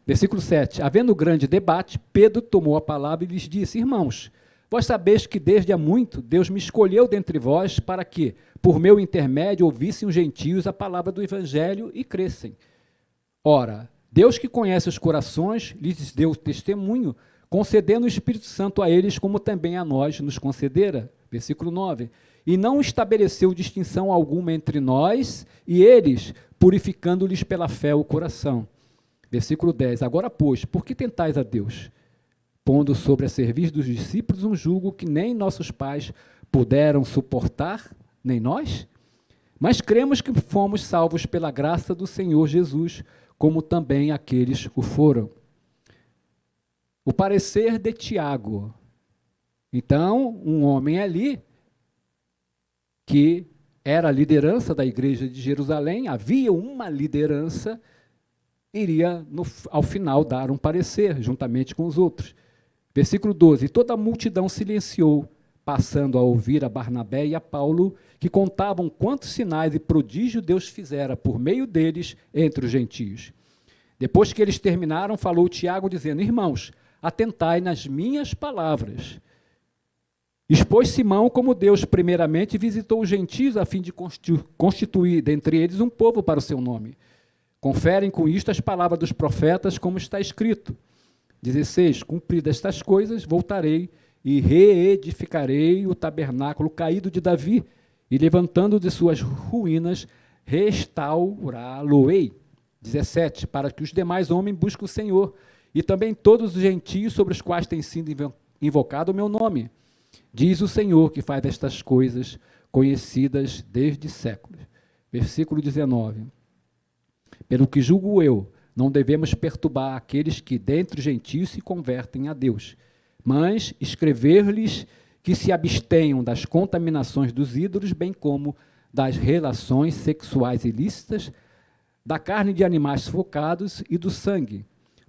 Versículo 7, havendo grande debate, Pedro tomou a palavra e lhes disse: irmãos, vós sabeis que desde há muito Deus me escolheu dentre vós para que, por meu intermédio, ouvissem os gentios a palavra do evangelho e crescem. Ora, Deus que conhece os corações, lhes deu testemunho, concedendo o Espírito Santo a eles, como também a nós nos concedera. Versículo 9. E não estabeleceu distinção alguma entre nós e eles, purificando-lhes pela fé o coração. Versículo 10. Agora, pois, por que tentais a Deus, pondo sobre a cerviz dos discípulos um jugo que nem nossos pais puderam suportar, nem nós? Mas cremos que fomos salvos pela graça do Senhor Jesus, como também aqueles o foram. O parecer de Tiago. Então, um homem ali, que era a liderança da igreja de Jerusalém, havia uma liderança, iria, ao final, dar um parecer, juntamente com os outros. Versículo 12. E toda a multidão silenciou, passando a ouvir a Barnabé e a Paulo, que contavam quantos sinais e prodígios Deus fizera por meio deles entre os gentios. Depois que eles terminaram, falou Tiago, dizendo: irmãos, atentai nas minhas palavras. Expôs Simão como Deus primeiramente visitou os gentios a fim de constituir dentre eles um povo para o seu nome. Conferem com isto as palavras dos profetas, como está escrito. 16. Cumpridas estas coisas, voltarei e reedificarei o tabernáculo caído de Davi, e levantando de suas ruínas, restaurá-lo-ei. 17. Para que os demais homens busquem o Senhor, e também todos os gentios sobre os quais tem sido invocado o meu nome. Diz o Senhor que faz estas coisas conhecidas desde séculos. Versículo 19. Pelo que julgo eu, não devemos perturbar aqueles que dentre os gentios se convertem a Deus, mas escrever-lhes que se abstenham das contaminações dos ídolos, bem como das relações sexuais ilícitas, da carne de animais sufocados e do sangue,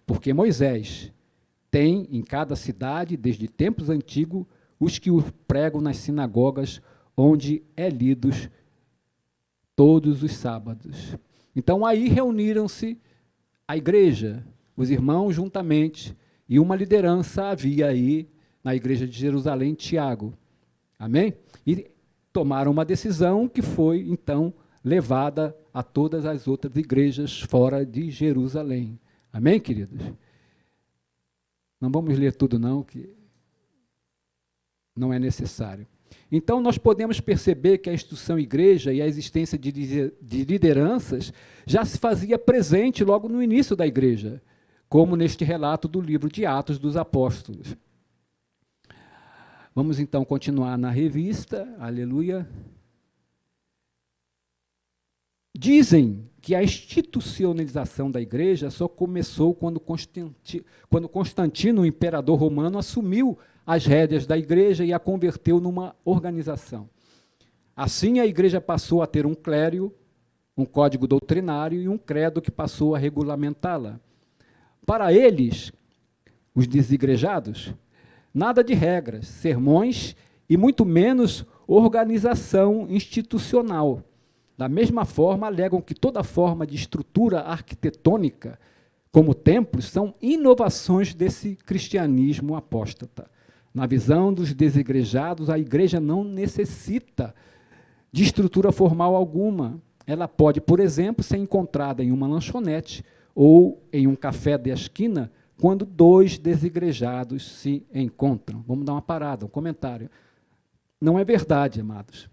porque Moisés tem em cada cidade, desde tempos antigos, os que o pregam nas sinagogas, onde é lidos todos os sábados. Então aí reuniram-se a igreja, os irmãos juntamente, e uma liderança havia aí na igreja de Jerusalém, Tiago. Amém? E tomaram uma decisão que foi, então, levada a todas as outras igrejas fora de Jerusalém. Amém, queridos? Não vamos ler tudo, não, que não é necessário. Então, nós podemos perceber que a instituição igreja e a existência de lideranças já se fazia presente logo no início da igreja, como neste relato do livro de Atos dos Apóstolos. Vamos, então, continuar na revista. Aleluia. Dizem que a institucionalização da igreja só começou quando Constantino, o imperador romano, assumiu as rédeas da igreja e a converteu numa organização. Assim, a igreja passou a ter um clero, um código doutrinário e um credo que passou a regulamentá-la. Para eles, os desigrejados, nada de regras, sermões e muito menos organização institucional. Da mesma forma, alegam que toda forma de estrutura arquitetônica, como templos, são inovações desse cristianismo apóstata. Na visão dos desigrejados, a igreja não necessita de estrutura formal alguma. Ela pode, por exemplo, ser encontrada em uma lanchonete ou em um café da esquina, quando dois desigrejados se encontram. Vamos dar uma parada, um comentário. Não é verdade, amados.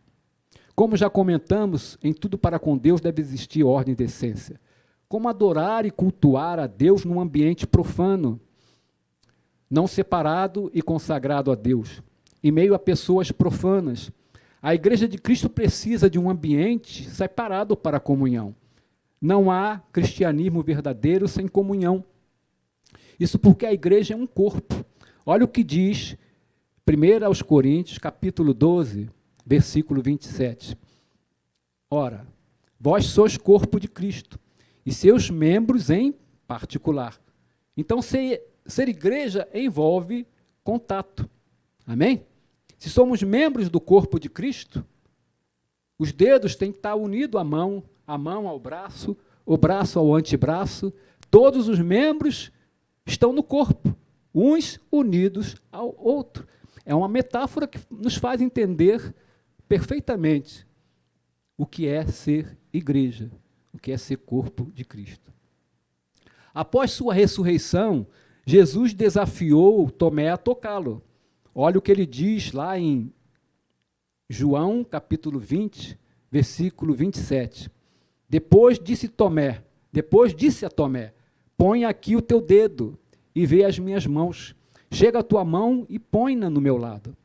Como já comentamos, em tudo para com Deus deve existir ordem e decência. Como adorar e cultuar a Deus num ambiente profano, não separado e consagrado a Deus, em meio a pessoas profanas. A Igreja de Cristo precisa de um ambiente separado para a comunhão. Não há cristianismo verdadeiro sem comunhão. Isso porque a igreja é um corpo. Olha o que diz 1 aos Coríntios, capítulo 12, versículo 27. Ora, vós sois corpo de Cristo, e seus membros em particular. Então, ser igreja envolve contato. Amém? Se somos membros do corpo de Cristo, os dedos têm que estar unidos à mão, a mão ao braço, o braço ao antebraço. Todos os membros estão no corpo, uns unidos ao outro. É uma metáfora que nos faz entender perfeitamente o que é ser igreja, o que é ser corpo de Cristo. Após sua ressurreição, Jesus desafiou Tomé a tocá-lo. Olha o que ele diz lá em João, capítulo 20, versículo 27. Depois disse a Tomé, põe aqui o teu dedo e vê as minhas mãos. Chega a tua mão e põe-na no meu lado.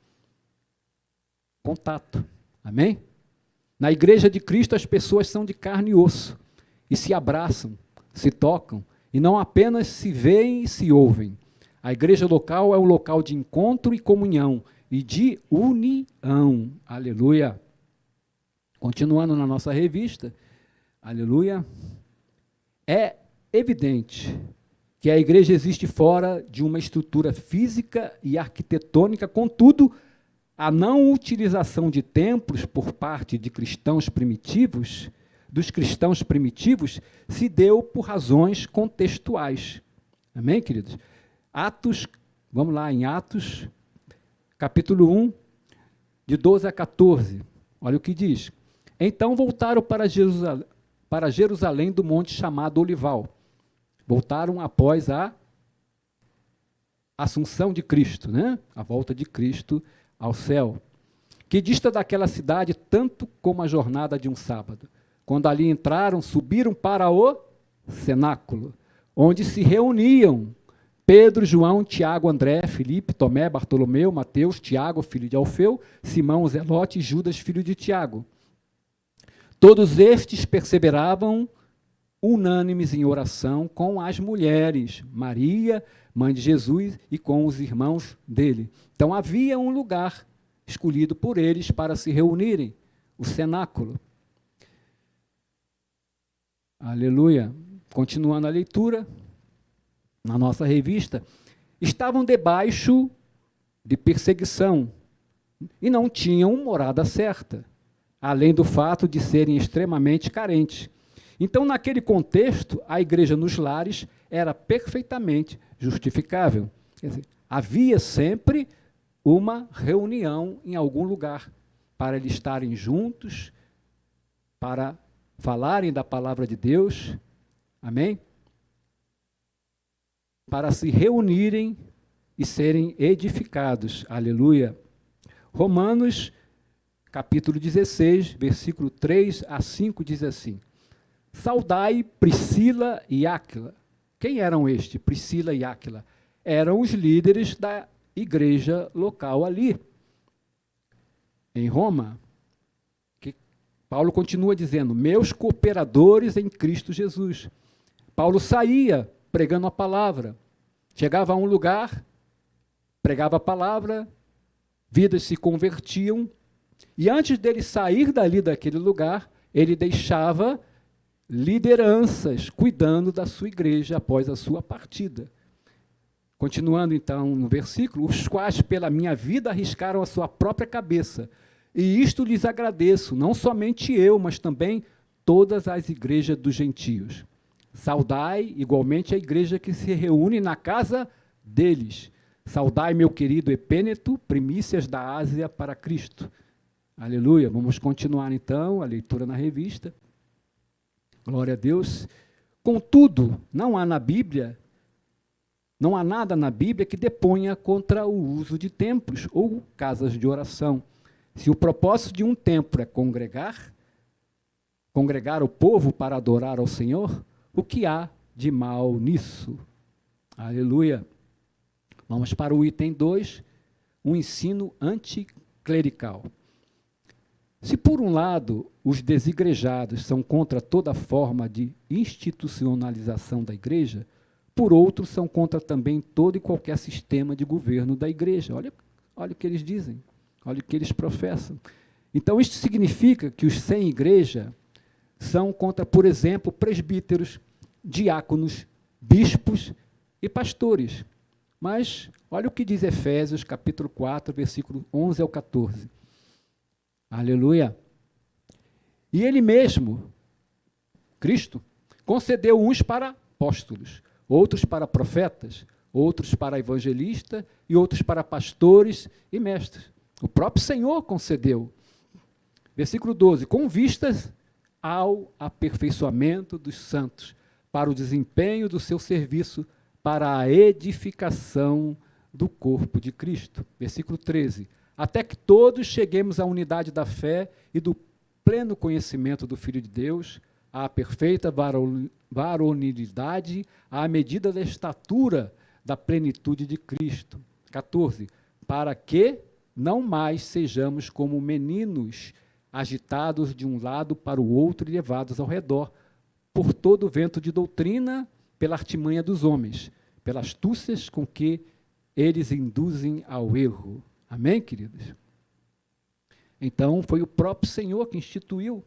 Contato. Amém? Na igreja de Cristo as pessoas são de carne e osso e se abraçam, se tocam e não apenas se veem e se ouvem. A igreja local é um local de encontro e comunhão e de união. Aleluia. Continuando na nossa revista, aleluia. É evidente que a igreja existe fora de uma estrutura física e arquitetônica, contudo, a não utilização de templos por parte de dos cristãos primitivos, se deu por razões contextuais. Amém, queridos? Vamos lá, em Atos, capítulo 1, de 12 a 14. Olha o que diz. Então voltaram para Jerusalém do monte chamado Olival. Voltaram após a assunção de Cristo, né? A volta de Cristo ao céu, que dista daquela cidade tanto como a jornada de um sábado. Quando ali entraram, subiram para o cenáculo, onde se reuniam Pedro, João, Tiago, André, Filipe, Tomé, Bartolomeu, Mateus, Tiago, filho de Alfeu, Simão, Zelote e Judas, filho de Tiago. Todos estes perseveravam unânimes em oração com as mulheres, Maria, mãe de Jesus, e com os irmãos dele. Então havia um lugar escolhido por eles para se reunirem, o cenáculo. Aleluia. Continuando a leitura, na nossa revista, estavam debaixo de perseguição e não tinham morada certa, além do fato de serem extremamente carentes. Então, naquele contexto, a igreja nos lares era perfeitamente justificável. Quer dizer, havia sempre uma reunião em algum lugar para eles estarem juntos, para falarem da palavra de Deus, amém? Para se reunirem e serem edificados, aleluia. Romanos, capítulo 16, versículo 3 a 5, diz assim: saudai Priscila e Áquila. Quem eram estes, Priscila e Áquila? Eram os líderes da igreja local ali, em Roma. Que Paulo continua dizendo, meus cooperadores em Cristo Jesus. Paulo saía pregando a palavra, chegava a um lugar, pregava a palavra, vidas se convertiam, e antes dele sair dali daquele lugar, ele deixava lideranças cuidando da sua igreja após a sua partida. Continuando então no versículo, os quais pela minha vida arriscaram a sua própria cabeça, e isto lhes agradeço, não somente eu, mas também todas as igrejas dos gentios. Saudai igualmente a igreja que se reúne na casa deles. Saudai meu querido Epêneto, primícias da Ásia para Cristo. Aleluia. Vamos continuar então a leitura na revista. Glória a Deus. Contudo, não há nada na Bíblia que deponha contra o uso de templos ou casas de oração. Se o propósito de um templo é congregar o povo para adorar ao Senhor, o que há de mal nisso? Aleluia. Vamos para o item 2, um ensino anticlerical. Se, por um lado, os desigrejados são contra toda forma de institucionalização da igreja, por outro, são contra também todo e qualquer sistema de governo da igreja. Olha o que eles dizem, olha o que eles professam. Então, isto significa que os sem igreja são contra, por exemplo, presbíteros, diáconos, bispos e pastores. Mas, olha o que diz Efésios, capítulo 4, versículo 11 ao 14. Aleluia. E ele mesmo, Cristo, concedeu uns para apóstolos, outros para profetas, outros para evangelistas e outros para pastores e mestres. O próprio Senhor concedeu. Versículo 12, com vistas ao aperfeiçoamento dos santos, para o desempenho do seu serviço, para a edificação do corpo de Cristo. Versículo 13, até que todos cheguemos à unidade da fé e do pleno conhecimento do Filho de Deus, à perfeita varonilidade, à medida da estatura da plenitude de Cristo. 14, para que não mais sejamos como meninos, agitados de um lado para o outro e levados ao redor, por todo o vento de doutrina, pela artimanha dos homens, pelas astúcias com que eles induzem ao erro. Amém, queridos? Então, foi o próprio Senhor que instituiu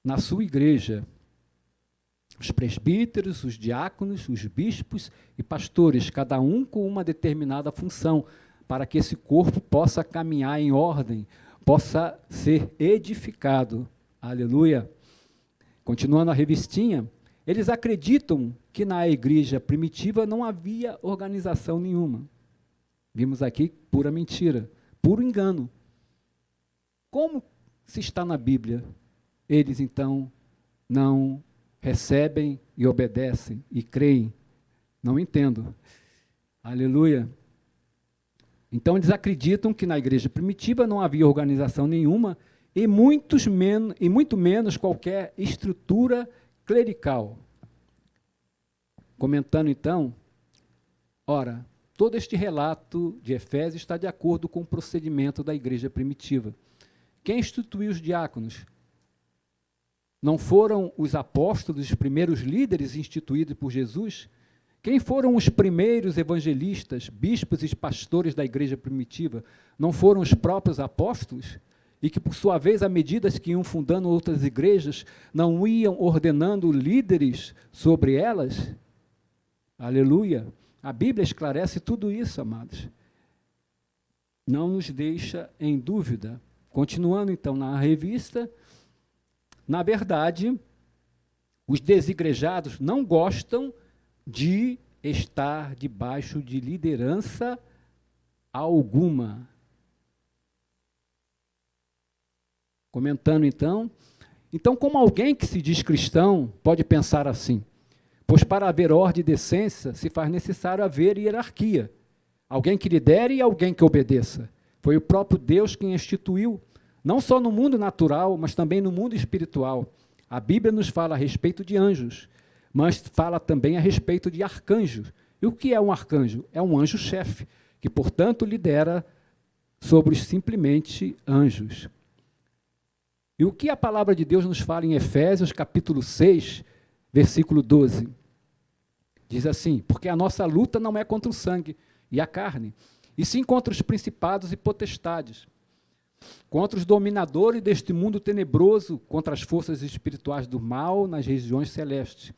na sua igreja os presbíteros, os diáconos, os bispos e pastores, cada um com uma determinada função, para que esse corpo possa caminhar em ordem, possa ser edificado. Aleluia. Continuando a revistinha, eles acreditam que na igreja primitiva não havia organização nenhuma. Vimos aqui pura mentira, puro engano. Como se está na Bíblia, eles então não recebem e obedecem e creem? Não entendo. Aleluia. Então eles acreditam que na igreja primitiva não havia organização nenhuma e muito menos qualquer estrutura clerical. Comentando então, ora, todo este relato de Efésios está de acordo com o procedimento da igreja primitiva. Quem instituiu os diáconos? Não foram os apóstolos, os primeiros líderes instituídos por Jesus? Quem foram os primeiros evangelistas, bispos e pastores da igreja primitiva? Não foram os próprios apóstolos? e que, por sua vez, à medida que iam fundando outras igrejas, não iam ordenando líderes sobre elas? Aleluia! A Bíblia esclarece tudo isso, amados. Não nos deixa em dúvida. Continuando, então, na revista, na verdade, os desigrejados não gostam de estar debaixo de liderança alguma. Comentando, então, como alguém que se diz cristão pode pensar assim? Pois para haver ordem e decência, se faz necessário haver hierarquia. Alguém que lidere e alguém que obedeça. Foi o próprio Deus quem instituiu, não só no mundo natural, mas também no mundo espiritual. A Bíblia nos fala a respeito de anjos, mas fala também a respeito de arcanjos. E o que é um arcanjo? É um anjo-chefe, que, portanto, lidera sobre os simplesmente anjos. E o que a palavra de Deus nos fala em Efésios, capítulo 6, versículo 12? Diz assim: porque a nossa luta não é contra o sangue e a carne, e sim contra os principados e potestades, contra os dominadores deste mundo tenebroso, contra as forças espirituais do mal nas regiões celestes.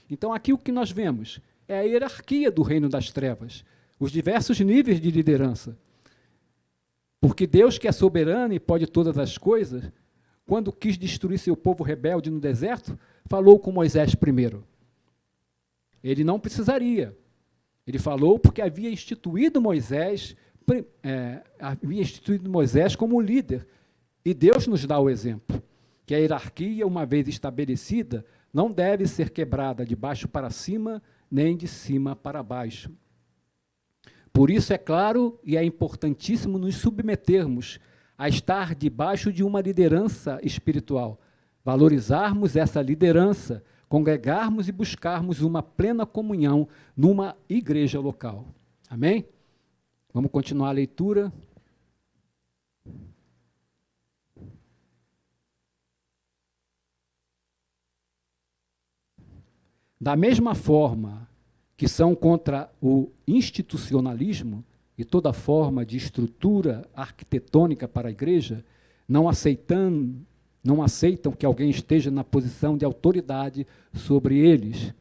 Então, aqui o que nós vemos é a hierarquia do reino das trevas, os diversos níveis de liderança. Porque Deus, que é soberano e pode todas as coisas, quando quis destruir seu povo rebelde no deserto, falou com Moisés primeiro. Ele não precisaria. Ele falou porque havia instituído Moisés como líder. E Deus nos dá o exemplo, que a hierarquia, uma vez estabelecida, não deve ser quebrada de baixo para cima, nem de cima para baixo. Por isso é claro e é importantíssimo nos submetermos a estar debaixo de uma liderança espiritual, valorizarmos essa liderança, congregarmos e buscarmos uma plena comunhão numa igreja local. Amém? Vamos continuar a leitura. Da mesma forma que são contra o institucionalismo e toda forma de estrutura arquitetônica para a igreja, não aceitam que alguém esteja na posição de autoridade sobre eles.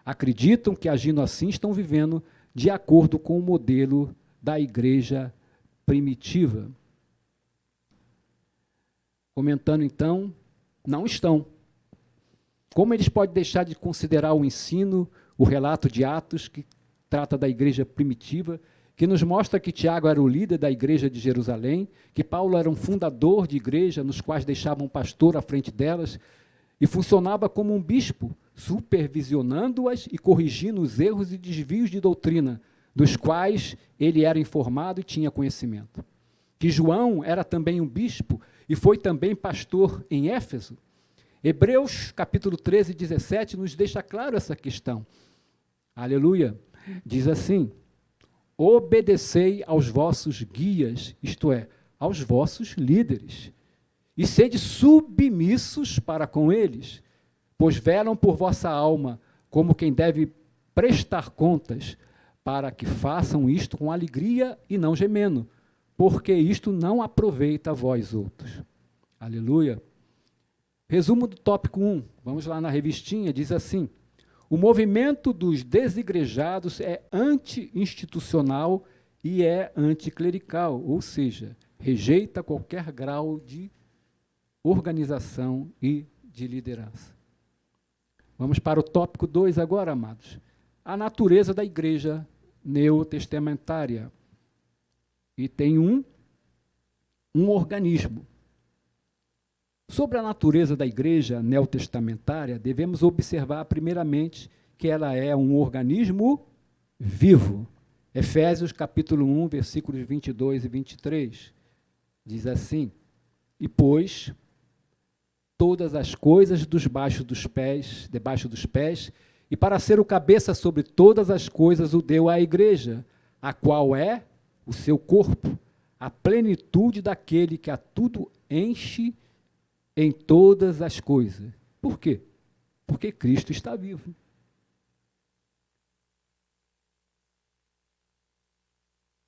Acreditam que, agindo assim, estão vivendo de acordo com o modelo da igreja primitiva. Comentando, então, não estão. Como eles podem deixar de considerar o ensino, o relato de Atos, que trata da igreja primitiva, que nos mostra que Tiago era o líder da igreja de Jerusalém, que Paulo era um fundador de igreja, nos quais deixava um pastor à frente delas, e funcionava como um bispo, supervisionando-as e corrigindo os erros e desvios de doutrina, dos quais ele era informado e tinha conhecimento. Que João era também um bispo e foi também pastor em Éfeso. Hebreus, capítulo 13, 17, nos deixa claro essa questão. Aleluia! Diz assim: obedecei aos vossos guias, isto é, aos vossos líderes, e sede submissos para com eles, pois velam por vossa alma, como quem deve prestar contas, para que façam isto com alegria e não gemendo, porque isto não aproveita a vós outros. Aleluia! Resumo do tópico 1, vamos lá na revistinha, diz assim: o movimento dos desigrejados é anti-institucional e é anticlerical, ou seja, rejeita qualquer grau de organização e de liderança. Vamos para o tópico 2 agora, amados. A natureza da igreja neotestamentária. E tem um organismo. Sobre a natureza da igreja neotestamentária, devemos observar, primeiramente, que ela é um organismo vivo. Efésios, capítulo 1, versículos 22 e 23, diz assim: e pôs todas as coisas debaixo dos pés, e para ser o cabeça sobre todas as coisas o deu à igreja, a qual é o seu corpo, a plenitude daquele que a tudo enche em todas as coisas. Por quê? Porque Cristo está vivo.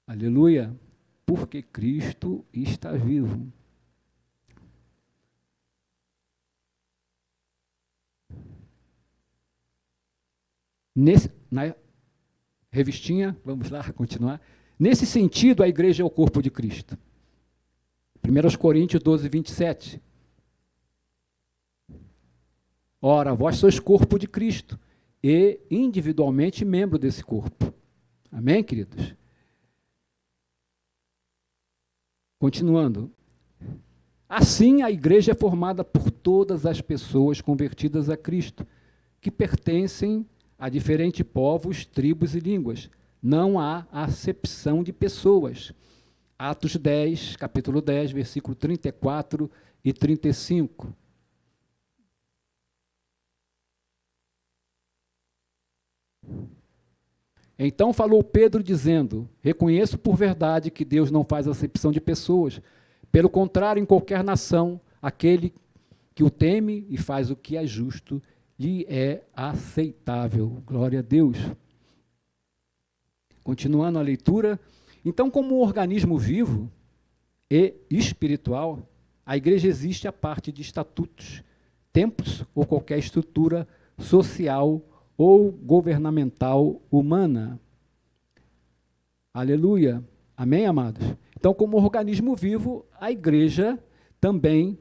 Aleluia! Porque Cristo está vivo. Na revistinha, vamos lá, continuar. Nesse sentido, a igreja é o corpo de Cristo. 1 Coríntios 12, 27. Ora, vós sois corpo de Cristo e individualmente membro desse corpo. Amém, queridos? Continuando. Assim, a igreja é formada por todas as pessoas convertidas a Cristo, que pertencem a diferentes povos, tribos e línguas. Não há acepção de pessoas. Atos 10, capítulo 10, versículo 34 e 35. Então falou Pedro dizendo: reconheço por verdade que Deus não faz acepção de pessoas. Pelo contrário, em qualquer nação, aquele que o teme e faz o que é justo, lhe é aceitável. Glória a Deus. Continuando a leitura. Então, como um organismo vivo e espiritual, a igreja existe a parte de estatutos, templos ou qualquer estrutura social ou governamental humana. Aleluia. Amém, amados? Então, como organismo vivo, a igreja também,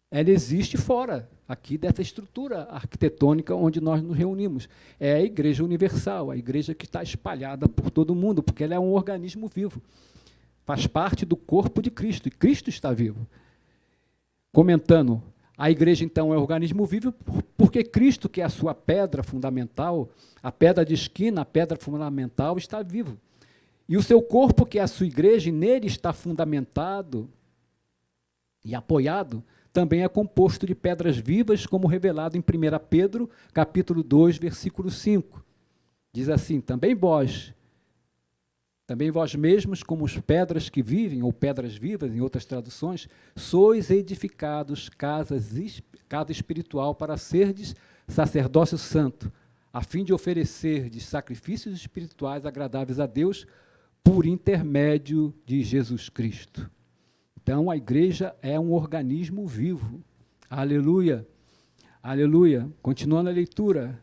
ela existe fora aqui dessa estrutura arquitetônica onde nós nos reunimos. É a igreja universal, a igreja que está espalhada por todo mundo, porque ela é um organismo vivo. Faz parte do corpo de Cristo, e Cristo está vivo. Comentando, a igreja, então, é um organismo vivo porque Cristo, que é a sua pedra fundamental, a pedra de esquina, a pedra fundamental, está vivo. E o seu corpo, que é a sua igreja, e nele está fundamentado e apoiado, também é composto de pedras vivas, como revelado em 1 Pedro, capítulo 2, versículo 5. Diz assim: também vós mesmos, como as pedras que vivem, ou pedras vivas, em outras traduções, sois edificados casa espiritual para serdes sacerdócio santo, a fim de oferecerdes sacrifícios espirituais agradáveis a Deus por intermédio de Jesus Cristo. Então, a igreja é um organismo vivo. Aleluia. Aleluia. Continuando a leitura.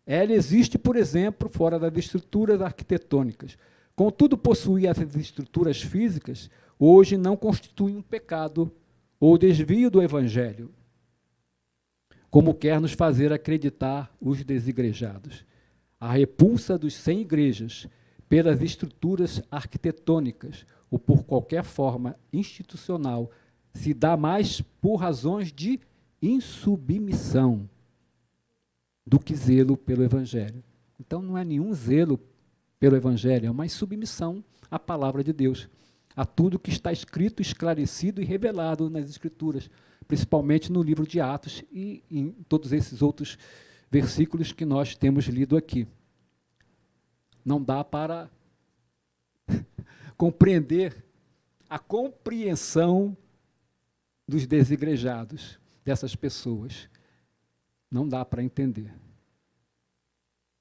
Ela existe, por exemplo, fora das estruturas arquitetônicas. Contudo, possuir essas estruturas físicas, hoje não constitui um pecado ou desvio do Evangelho, como quer nos fazer acreditar os desigrejados. A repulsa dos sem igrejas pelas estruturas arquitetônicas ou por qualquer forma institucional se dá mais por razões de insubmissão do que zelo pelo Evangelho. Então, não é nenhum zelo pelo Evangelho, é uma submissão à palavra de Deus, a tudo que está escrito, esclarecido e revelado nas Escrituras, principalmente no livro de Atos e em todos esses outros versículos que nós temos lido aqui. Não dá para compreender a compreensão dos desigrejados, dessas pessoas. Não dá para entender.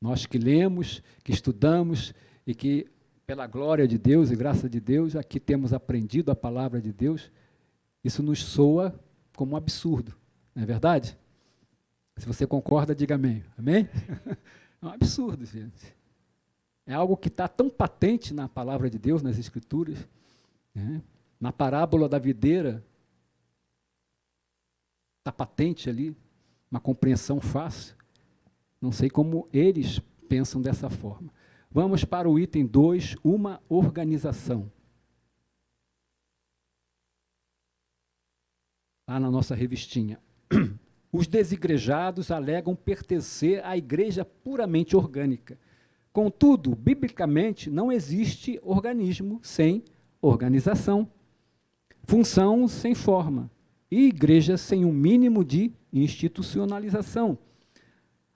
Nós que lemos, que estudamos e que, pela glória de Deus e graça de Deus, aqui temos aprendido a palavra de Deus, isso nos soa como um absurdo, não é verdade? Se você concorda, diga amém. Amém? É um absurdo, gente. É algo que está tão patente na palavra de Deus, nas Escrituras, né? Na parábola da videira, está patente ali, uma compreensão fácil. Não sei como eles pensam dessa forma. Vamos para o item 2, uma organização. Lá na nossa revistinha. Os desigrejados alegam pertencer à igreja puramente orgânica. Contudo, biblicamente, não existe organismo sem organização, função sem forma, e igreja sem um mínimo de institucionalização.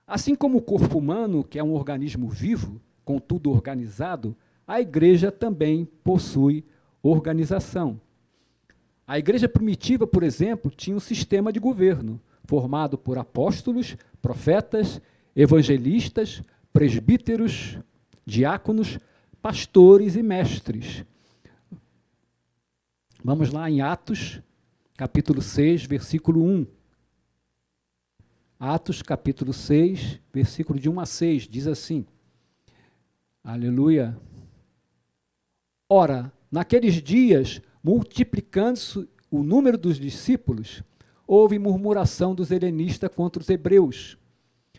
Assim como o corpo humano, que é um organismo vivo, contudo organizado, a igreja também possui organização. A igreja primitiva, por exemplo, tinha um sistema de governo, formado por apóstolos, profetas, evangelistas, presbíteros, diáconos, pastores e mestres. Vamos lá em Atos, capítulo 6, versículo 1. Atos capítulo 6, versículo de 1 a 6, diz assim, aleluia. Ora, naqueles dias, multiplicando-se o número dos discípulos, houve murmuração dos helenistas contra os hebreus,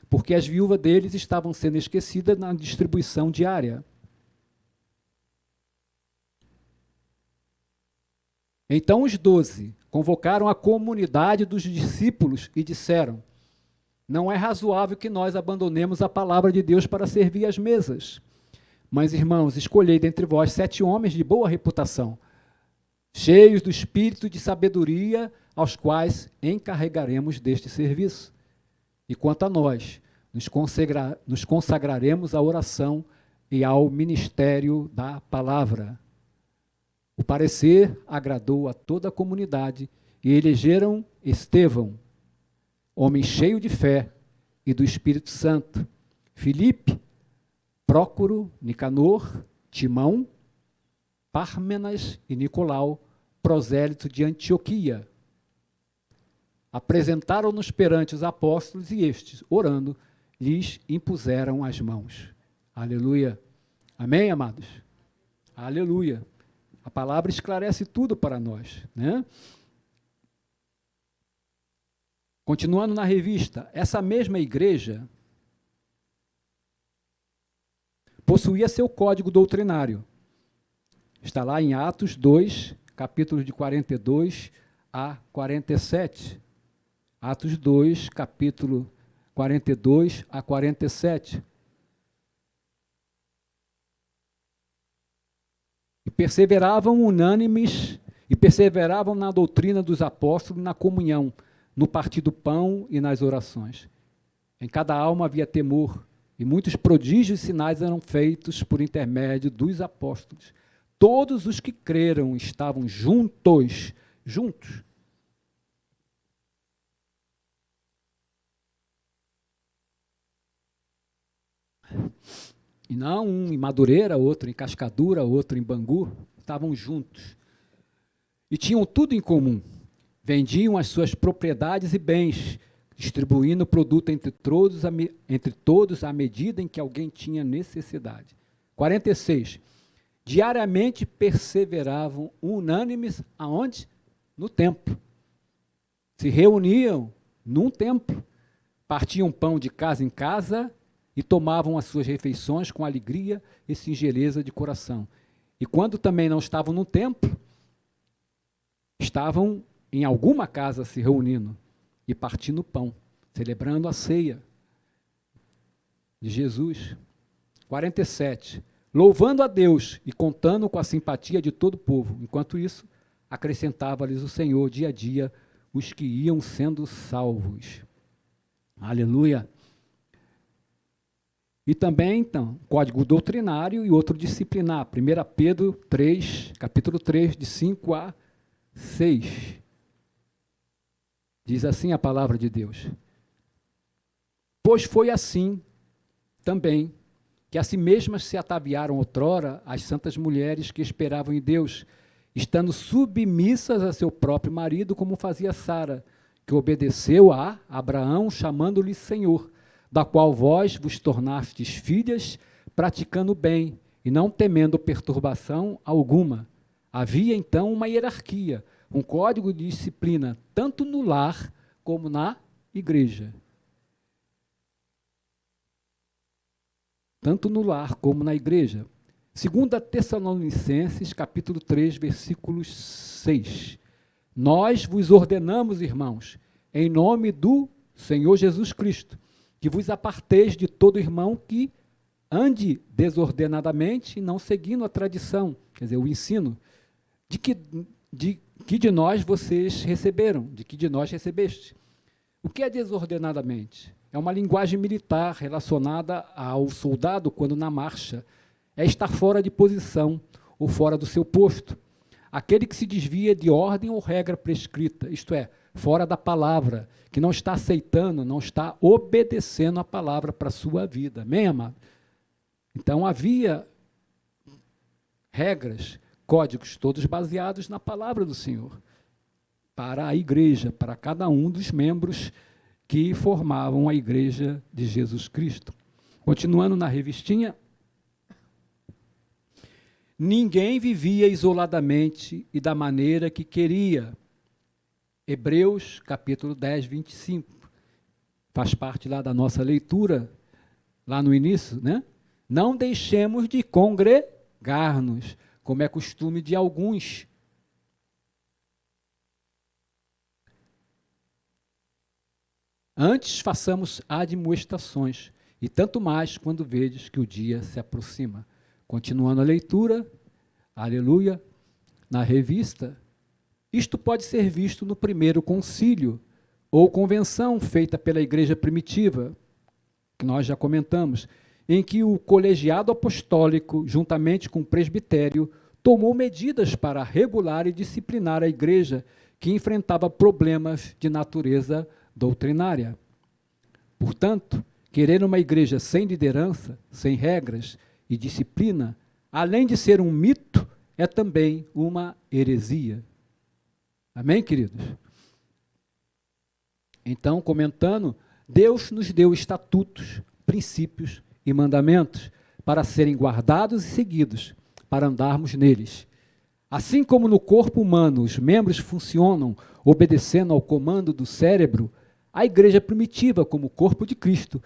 porque as viúvas deles estavam sendo esquecidas na distribuição diária. Então os 12 convocaram a comunidade dos discípulos e disseram, não é razoável que nós abandonemos a palavra de Deus para servir às mesas. Mas, irmãos, escolhei dentre vós 7 homens de boa reputação, cheios do espírito de sabedoria, aos quais encarregaremos deste serviço. E quanto a nós, nos consagraremos à oração e ao ministério da palavra. O parecer agradou a toda a comunidade e elegeram Estevão, homem cheio de fé e do Espírito Santo, Filipe, Prócoro, Nicanor, Timão, Pármenas e Nicolau, prosélito de Antioquia. Apresentaram-nos perante os apóstolos e estes, orando, lhes impuseram as mãos. Aleluia. Amém, amados? Aleluia. A palavra esclarece tudo para nós, né? Continuando na revista, essa mesma igreja possuía seu código doutrinário. Está lá em Atos 2, capítulos de 42 a 47. Atos 2, capítulo 42 a 47. E perseveravam unânimes, e perseveravam na doutrina dos apóstolos, na comunhão, no partir do pão e nas orações. Em cada alma havia temor, e muitos prodígios e sinais eram feitos por intermédio dos apóstolos. Todos os que creram estavam juntos. E não um em Madureira, outro em Cascadura, outro em Bangu, estavam juntos. E tinham tudo em comum. Vendiam as suas propriedades e bens, distribuindo o produto entre todos à medida em que alguém tinha necessidade. 46. Diariamente perseveravam unânimes aonde? No templo. Se reuniam num templo, partiam pão de casa em casa e tomavam as suas refeições com alegria e singeleza de coração. E quando também não estavam no templo, estavam em alguma casa se reunindo e partindo pão, celebrando a ceia de Jesus. 47. Louvando a Deus e contando com a simpatia de todo o povo. Enquanto isso, acrescentava-lhes o Senhor dia a dia os que iam sendo salvos. Aleluia. E também, então, código doutrinário e outro disciplinar. 1 Pedro 3, capítulo 3, de 5 a 6. Diz assim a palavra de Deus. Pois foi assim também que a si mesmas se ataviaram outrora as santas mulheres que esperavam em Deus, estando submissas a seu próprio marido, como fazia Sara, que obedeceu a Abraão, chamando-lhe Senhor, da qual vós vos tornastes filhas, praticando o bem e não temendo perturbação alguma. Havia então uma hierarquia, um código de disciplina, tanto no lar como na igreja. Tanto no lar como na igreja. 2 Tessalonicenses, capítulo 3, versículo 6. Nós vos ordenamos, irmãos, em nome do Senhor Jesus Cristo, que vos aparteis de todo irmão que ande desordenadamente, não seguindo a tradição, quer dizer, o ensino, de que de nós vocês receberam, de que de nós recebeste. O que é desordenadamente? É uma linguagem militar relacionada ao soldado quando na marcha. É estar fora de posição ou fora do seu posto. Aquele que se desvia de ordem ou regra prescrita, isto é, fora da palavra, que não está aceitando, não está obedecendo a palavra para a sua vida. Amém, amado? Então havia regras, códigos, todos baseados na palavra do Senhor, para a igreja, para cada um dos membros que formavam a Igreja de Jesus Cristo. Continuando na revistinha, ninguém vivia isoladamente e da maneira que queria. Hebreus, capítulo 10, 25. Faz parte lá da nossa leitura, lá no início, né? Não deixemos de congregar-nos, como é costume de alguns. Antes façamos admoestações, e tanto mais quando vedes que o dia se aproxima. Continuando a leitura, aleluia, na revista, isto pode ser visto no primeiro concílio, ou convenção feita pela igreja primitiva, que nós já comentamos, em que o colegiado apostólico, juntamente com o presbitério, tomou medidas para regular e disciplinar a igreja que enfrentava problemas de natureza doutrinária. Portanto, querer uma igreja sem liderança, sem regras e disciplina, além de ser um mito, é também uma heresia. Amém, queridos? Então, comentando, Deus nos deu estatutos, princípios e mandamentos para serem guardados e seguidos, para andarmos neles. Assim como no corpo humano os membros funcionam obedecendo ao comando do cérebro, a igreja primitiva, como o corpo de Cristo,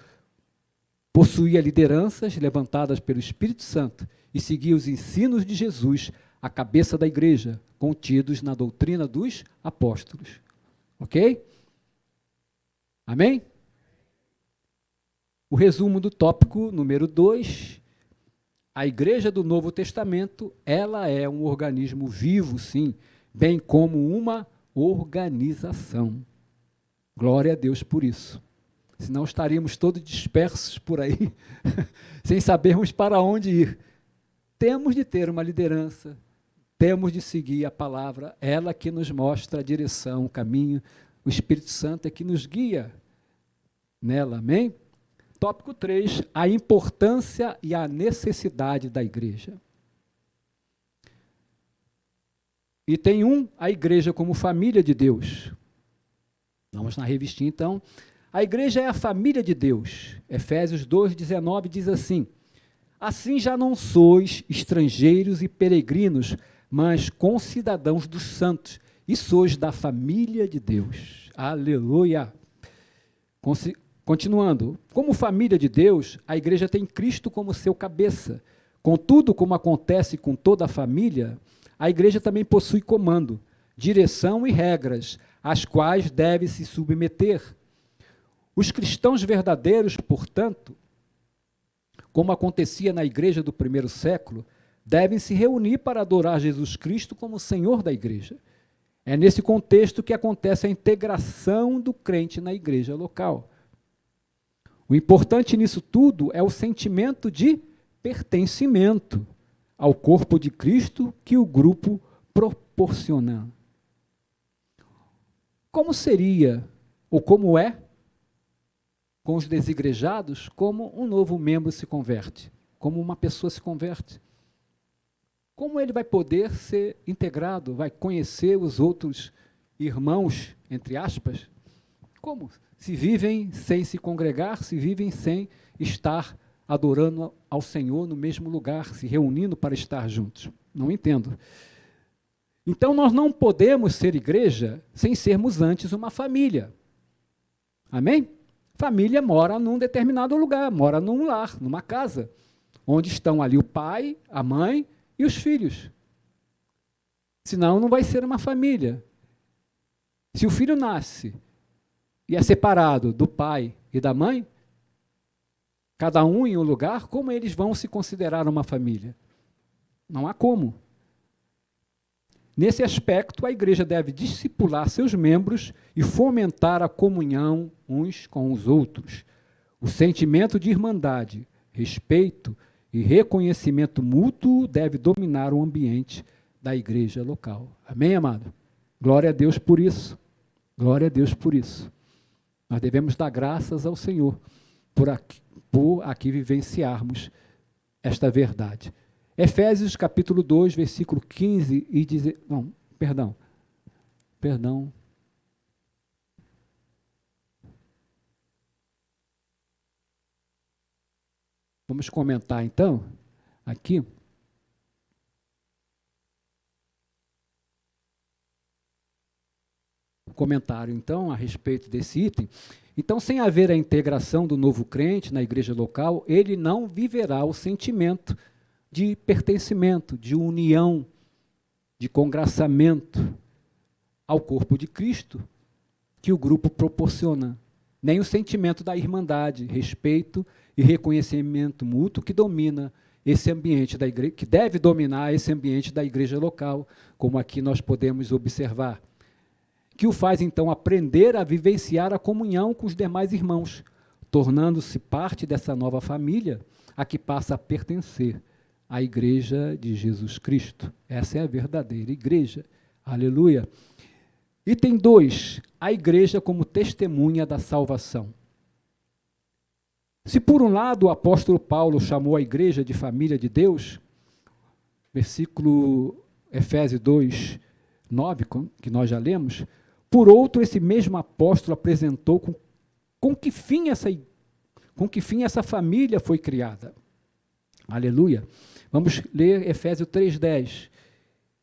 possuía lideranças levantadas pelo Espírito Santo e seguia os ensinos de Jesus, a cabeça da igreja, contidos na doutrina dos apóstolos. Ok? Amém? O resumo do tópico número 2, a igreja do Novo Testamento, ela é um organismo vivo, sim, bem como uma organização. Glória a Deus por isso. Senão estaríamos todos dispersos por aí, sem sabermos para onde ir. Temos de ter uma liderança, temos de seguir a palavra, ela que nos mostra a direção, o caminho, o Espírito Santo é que nos guia nela, amém? Tópico 3, a importância e a necessidade da igreja. Item 1, a igreja como família de Deus. Vamos na revistinha, então. A igreja é a família de Deus. Efésios 2,19 diz assim: assim já não sois estrangeiros e peregrinos, mas concidadãos dos santos, e sois da família de Deus. Aleluia! Continuando, como família de Deus, a igreja tem Cristo como seu cabeça. Contudo, como acontece com toda a família, a igreja também possui comando, direção e regras, às quais deve se submeter. Os cristãos verdadeiros, portanto, como acontecia na igreja do primeiro século, devem se reunir para adorar Jesus Cristo como Senhor da igreja. É nesse contexto que acontece a integração do crente na igreja local. O importante nisso tudo é o sentimento de pertencimento ao corpo de Cristo que o grupo proporciona. Como seria, ou como é, com os desigrejados, como um novo membro se converte, como uma pessoa se converte? Como ele vai poder ser integrado, vai conhecer os outros irmãos, entre aspas? Como? Se vivem sem se congregar, se vivem sem estar adorando ao Senhor no mesmo lugar, se reunindo para estar juntos. Não entendo. Então, nós não podemos ser igreja sem sermos antes uma família. Amém? Família mora num determinado lugar, mora num lar, numa casa, onde estão ali o pai, a mãe e os filhos. Senão, não vai ser uma família. Se o filho nasce e é separado do pai e da mãe, cada um em um lugar, como eles vão se considerar uma família? Não há como. Nesse aspecto, a igreja deve discipular seus membros e fomentar a comunhão uns com os outros. O sentimento de irmandade, respeito e reconhecimento mútuo deve dominar o ambiente da igreja local. Amém, amado? Glória a Deus por isso. Glória a Deus por isso. Nós devemos dar graças ao Senhor por aqui vivenciarmos esta verdade. Efésios capítulo 2, versículo 15 e 16. Não, perdão. Vamos comentar então, aqui. Comentário, então, a respeito desse item. Então, sem haver a integração do novo crente na igreja local, ele não viverá o sentimento de pertencimento, de união, de congraçamento ao corpo de Cristo que o grupo proporciona, nem o sentimento da irmandade, respeito e reconhecimento mútuo que domina esse ambiente da igreja, que deve dominar esse ambiente da igreja local, como aqui nós podemos observar, que o faz então aprender a vivenciar a comunhão com os demais irmãos, tornando-se parte dessa nova família a que passa a pertencer à igreja de Jesus Cristo. Essa é a verdadeira igreja. Aleluia. Item 2, a igreja como testemunha da salvação. Se por um lado o apóstolo Paulo chamou a igreja de família de Deus, versículo Efésios 2, 9, que nós já lemos, por outro, esse mesmo apóstolo apresentou com que fim essa família foi criada. Aleluia. Vamos ler Efésios 3:10.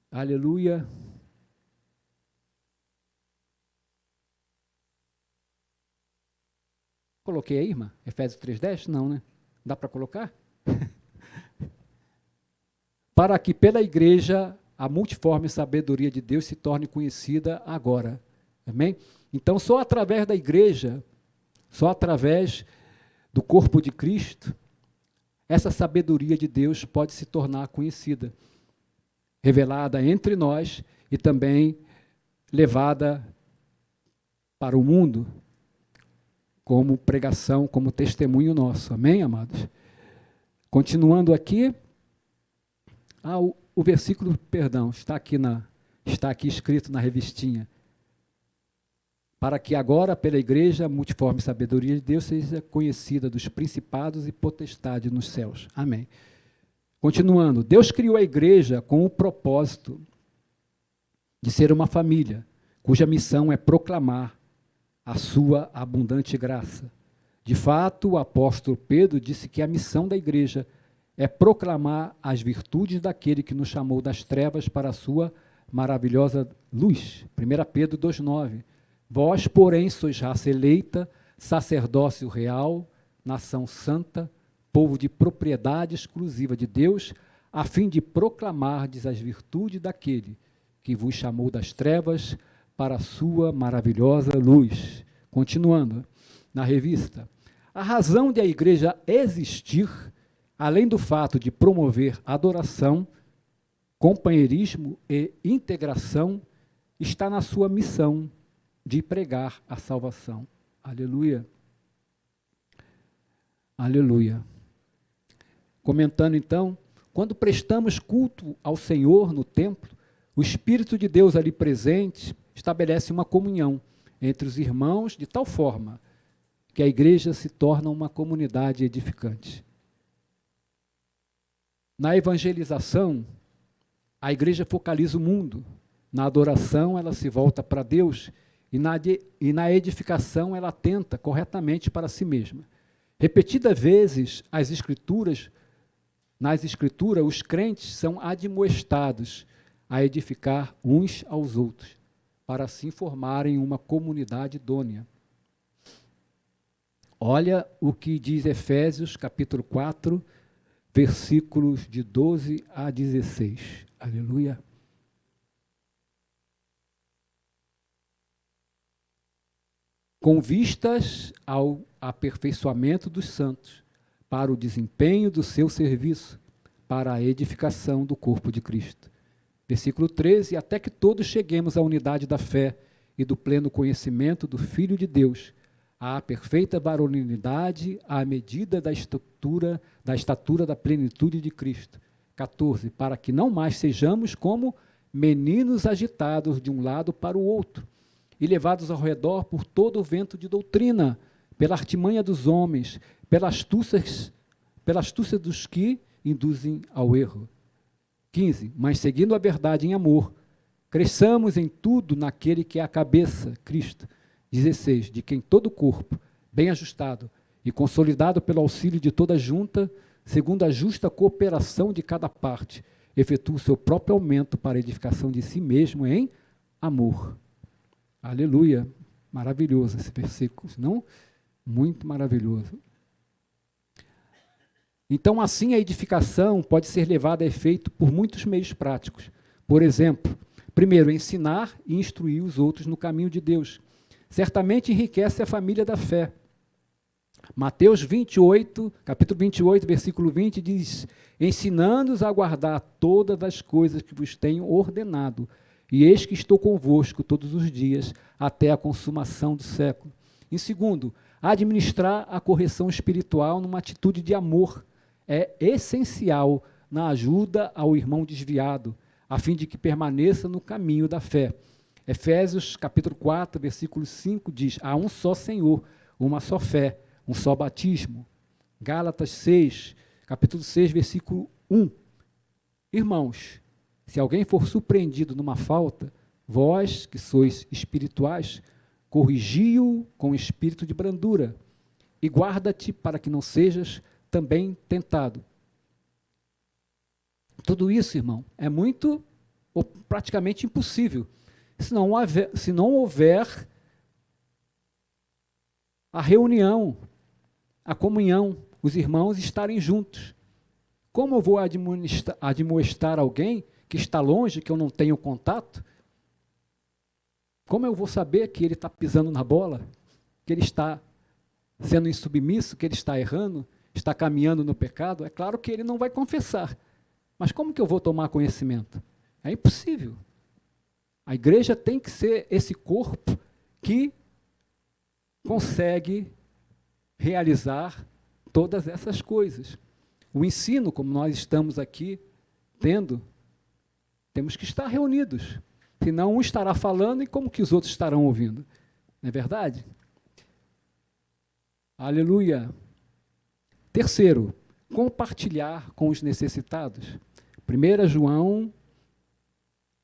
Aleluia. Coloquei aí, irmã? Efésios 3:10? Não, né? Dá para colocar? Para que pela igreja a multiforme sabedoria de Deus se torne conhecida agora. Amém? Então, só através da igreja, só através do corpo de Cristo, essa sabedoria de Deus pode se tornar conhecida, revelada entre nós e também levada para o mundo, como pregação, como testemunho nosso. Amém, amados? Continuando aqui, o versículo, perdão, está aqui escrito na revistinha. Para que agora, pela igreja, a multiforme sabedoria de Deus seja conhecida dos principados e potestades nos céus. Amém. Continuando, Deus criou a igreja com o propósito de ser uma família, cuja missão é proclamar a sua abundante graça. De fato, o apóstolo Pedro disse que a missão da igreja é proclamar as virtudes daquele que nos chamou das trevas para a sua maravilhosa luz. 1 Pedro 2,9. Vós, porém, sois raça eleita, sacerdócio real, nação santa, povo de propriedade exclusiva de Deus, a fim de proclamardes as virtudes daquele que vos chamou das trevas para a sua maravilhosa luz. Continuando, na revista, a razão de a igreja existir, além do fato de promover adoração, companheirismo e integração, está na sua missão de pregar a salvação. Aleluia. Aleluia. Comentando então, quando prestamos culto ao Senhor no templo, o Espírito de Deus ali presente estabelece uma comunhão entre os irmãos de tal forma que a igreja se torna uma comunidade edificante. Na evangelização, a igreja focaliza o mundo. Na adoração, ela se volta para Deus e na edificação, ela atenta corretamente para si mesma. Repetidas vezes, nas Escrituras, os crentes são admoestados a edificar uns aos outros, para assim formarem uma comunidade idônea. Olha o que diz Efésios, capítulo 4, versículos de 12 a 16. Aleluia. Com vistas ao aperfeiçoamento dos santos, para o desempenho do seu serviço, para a edificação do corpo de Cristo. Versículo 13, até que todos cheguemos à unidade da fé e do pleno conhecimento do Filho de Deus, à perfeita varonilidade, à medida da estatura da plenitude de Cristo. 14, para que não mais sejamos como meninos agitados de um lado para o outro, e levados ao redor por todo o vento de doutrina, pela artimanha dos homens, pela astúcia dos que induzem ao erro. 15, mas seguindo a verdade em amor, cresçamos em tudo naquele que é a cabeça, Cristo. 16, de quem todo o corpo, bem ajustado e consolidado pelo auxílio de toda junta, segundo a justa cooperação de cada parte, efetua o seu próprio aumento para a edificação de si mesmo em amor. Aleluia. Maravilhoso esse versículo, não? Muito maravilhoso. Então, assim, a edificação pode ser levada a efeito por muitos meios práticos. Por exemplo, primeiro, ensinar e instruir os outros no caminho de Deus. Certamente enriquece a família da fé. Mateus 28, capítulo 28, versículo 20, diz: ensinando-os a guardar todas as coisas que vos tenho ordenado, e eis que estou convosco todos os dias, até a consumação do século. Em segundo, administrar a correção espiritual numa atitude de amor. É essencial na ajuda ao irmão desviado, a fim de que permaneça no caminho da fé. Efésios capítulo 4, versículo 5 diz: há um só Senhor, uma só fé, um só batismo. Gálatas 6, capítulo 6, versículo 1. Irmãos, se alguém for surpreendido numa falta, vós, que sois espirituais, corrigi-o com espírito de brandura, e guarda-te para que não sejas também tentado. Tudo isso, irmão, é muito, ou praticamente impossível, se não houver a reunião, a comunhão, os irmãos estarem juntos. Como eu vou admoestar alguém que está longe, que eu não tenho contato? Como eu vou saber que ele está pisando na bola, que ele está sendo insubmisso, que ele está errando, está caminhando no pecado? É claro que ele não vai confessar. Mas como que eu vou tomar conhecimento? É impossível. A igreja tem que ser esse corpo que consegue realizar todas essas coisas. O ensino, como nós estamos aqui tendo, temos que estar reunidos. Senão um estará falando e como que os outros estarão ouvindo? Não é verdade? Aleluia. Terceiro, compartilhar com os necessitados. 1 João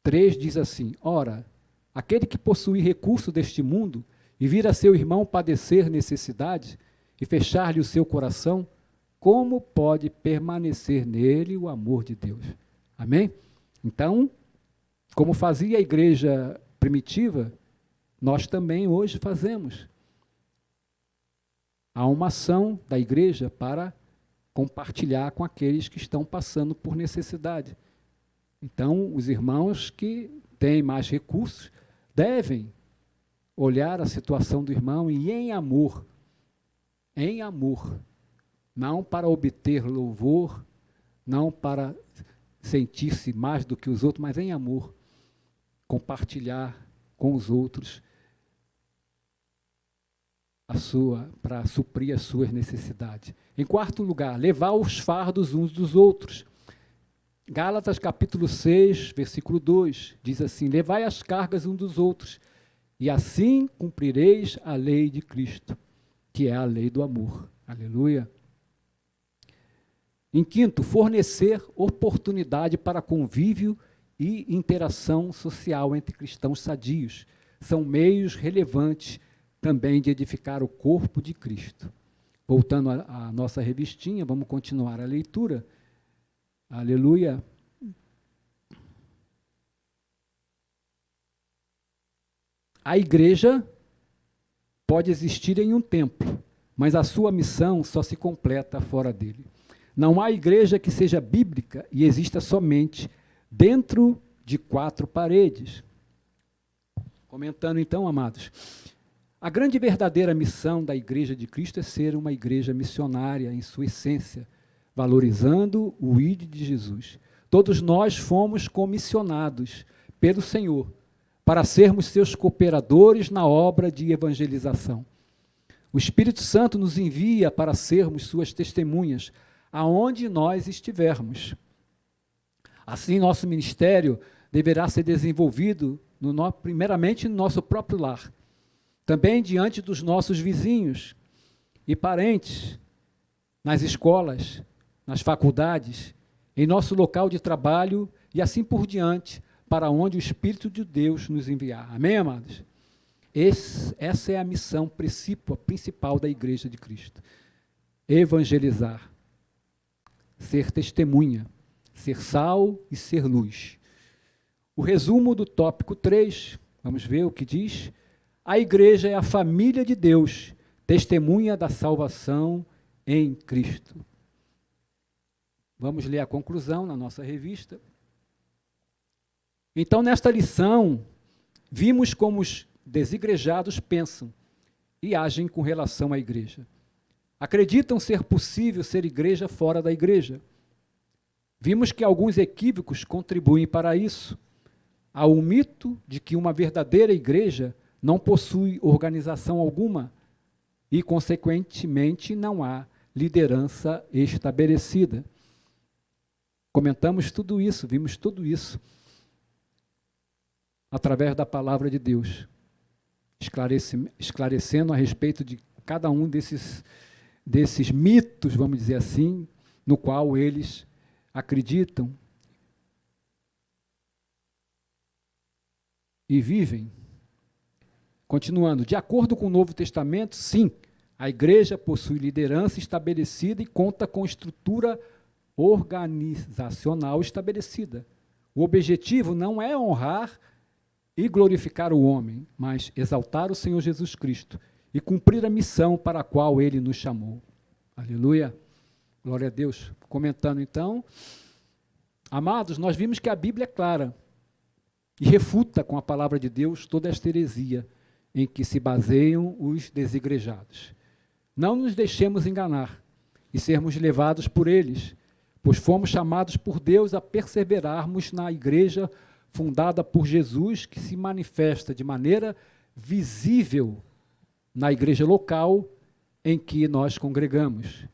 3 diz assim: ora, aquele que possui recurso deste mundo e vir a seu irmão padecer necessidade e fechar-lhe o seu coração, como pode permanecer nele o amor de Deus? Amém? Então, como fazia a igreja primitiva, nós também hoje fazemos. Há uma ação da igreja para compartilhar com aqueles que estão passando por necessidade. Então, os irmãos que têm mais recursos devem olhar a situação do irmão e em amor, não para obter louvor, não para sentir-se mais do que os outros, mas em amor, compartilhar com os outros para suprir as suas necessidades. Em quarto lugar, levar os fardos uns dos outros. Gálatas capítulo 6, versículo 2, diz assim: levai as cargas uns dos outros, e assim cumprireis a lei de Cristo, que é a lei do amor. Aleluia. Em quinto, fornecer oportunidade para convívio e interação social entre cristãos sadios. São meios relevantes também de edificar o corpo de Cristo. Voltando à nossa revistinha, vamos continuar a leitura. Aleluia. A igreja pode existir em um templo, mas a sua missão só se completa fora dele. Não há igreja que seja bíblica e exista somente dentro de 4 paredes. Comentando então, amados, a grande e verdadeira missão da Igreja de Cristo é ser uma igreja missionária em sua essência, valorizando o ID de Jesus. Todos nós fomos comissionados pelo Senhor para sermos seus cooperadores na obra de evangelização. O Espírito Santo nos envia para sermos suas testemunhas, aonde nós estivermos. Assim, nosso ministério deverá ser desenvolvido, primeiramente, no nosso próprio lar, também diante dos nossos vizinhos e parentes, nas escolas, nas faculdades, em nosso local de trabalho e assim por diante, para onde o Espírito de Deus nos enviar. Amém, amados? Essa é a missão principal da Igreja de Cristo. Evangelizar. ser testemunha, ser sal e ser luz. O resumo do tópico 3, vamos ver o que diz. A igreja é a família de Deus, testemunha da salvação em Cristo. Vamos ler a conclusão na nossa revista. Então, nesta lição, vimos como os desigrejados pensam e agem com relação à igreja. Acreditam ser possível ser igreja fora da igreja. Vimos que alguns equívocos contribuem para isso. Há o mito de que uma verdadeira igreja não possui organização alguma e, consequentemente, não há liderança estabelecida. Comentamos tudo isso, vimos tudo isso através da palavra de Deus, esclarecendo a respeito de cada um desses mitos, vamos dizer assim, no qual eles acreditam e vivem. Continuando, de acordo com o Novo Testamento, sim, a igreja possui liderança estabelecida e conta com estrutura organizacional estabelecida. O objetivo não é honrar e glorificar o homem, mas exaltar o Senhor Jesus Cristo e cumprir a missão para a qual Ele nos chamou. Aleluia. Glória a Deus. Comentando então, amados, nós vimos que a Bíblia é clara e refuta com a palavra de Deus toda esta heresia em que se baseiam os desigrejados. Não nos deixemos enganar e sermos levados por eles, pois fomos chamados por Deus a perseverarmos na igreja fundada por Jesus, que se manifesta de maneira visível na igreja local em que nós congregamos.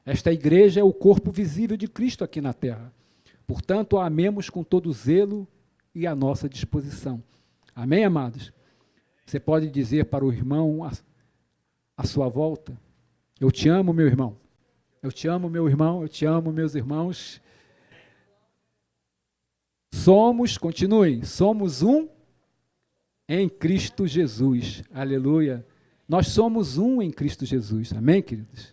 Esta igreja é o corpo visível de Cristo aqui na terra. Portanto, a amemos com todo zelo e a nossa disposição. Amém, amados? Você pode dizer para o irmão à sua volta: eu te amo, meu irmão. Eu te amo, meu irmão. Eu te amo, meus irmãos. Continuem, somos um em Cristo Jesus. Aleluia. Nós somos um em Cristo Jesus. Amém, queridos?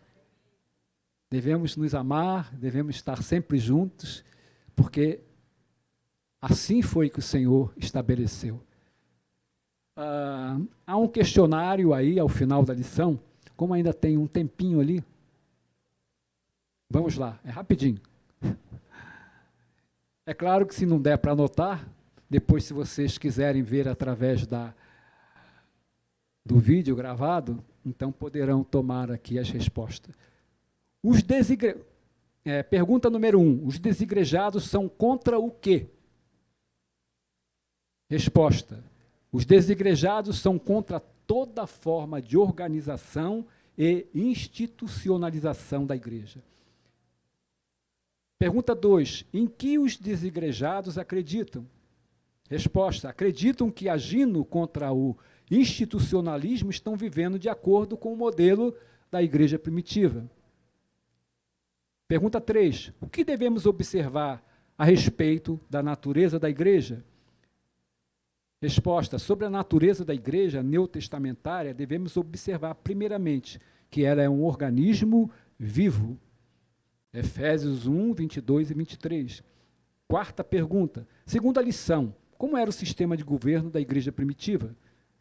Devemos nos amar, devemos estar sempre juntos, porque assim foi que o Senhor estabeleceu. Há um questionário aí ao final da lição, como ainda tem um tempinho ali. Vamos lá, é rapidinho. É claro que se não der para anotar, depois se vocês quiserem ver através do vídeo gravado, então poderão tomar aqui as respostas. Pergunta número 1. Os desigrejados são contra o quê? Resposta. Os desigrejados são contra toda forma de organização e institucionalização da igreja. Pergunta 2. Em que os desigrejados acreditam? Resposta. Acreditam que, agindo contra o institucionalismo, estão vivendo de acordo com o modelo da igreja primitiva. Pergunta 3. O que devemos observar a respeito da natureza da igreja? Resposta. Sobre a natureza da igreja neotestamentária, devemos observar, primeiramente, que ela é um organismo vivo. Efésios 1, 22 e 23. Quarta pergunta. Segunda lição. Como era o sistema de governo da igreja primitiva?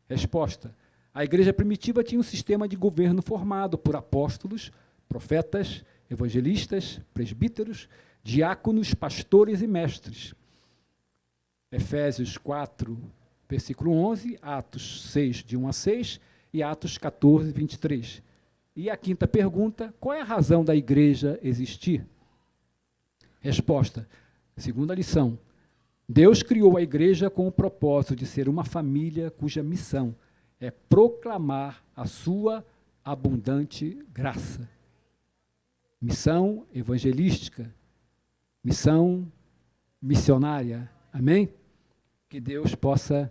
Resposta. A igreja primitiva tinha um sistema de governo formado por apóstolos, profetas, evangelistas, presbíteros, diáconos, pastores e mestres. Efésios 4, versículo 11, Atos 6, de 1 a 6 e Atos 14, 23. E a quinta pergunta, qual é a razão da igreja existir? Resposta, segunda lição, Deus criou a igreja com o propósito de ser uma família cuja missão é proclamar a sua abundante graça. Missão evangelística, missão missionária, amém? Que Deus possa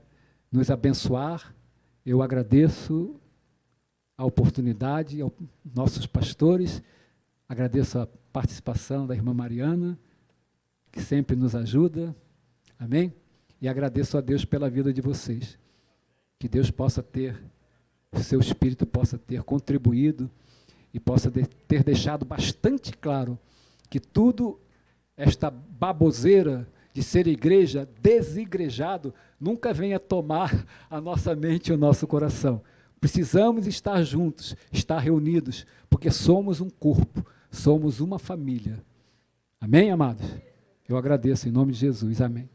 nos abençoar. Eu agradeço a oportunidade aos nossos pastores, agradeço a participação da irmã Mariana, que sempre nos ajuda, amém? E agradeço a Deus pela vida de vocês, que Deus possa ter, o seu Espírito possa ter contribuído e possa ter deixado bastante claro que tudo, esta baboseira de ser igreja, desigrejado, nunca venha tomar a nossa mente e o nosso coração. Precisamos estar juntos, estar reunidos, porque somos um corpo, somos uma família. Amém, amados? Eu agradeço em nome de Jesus. Amém.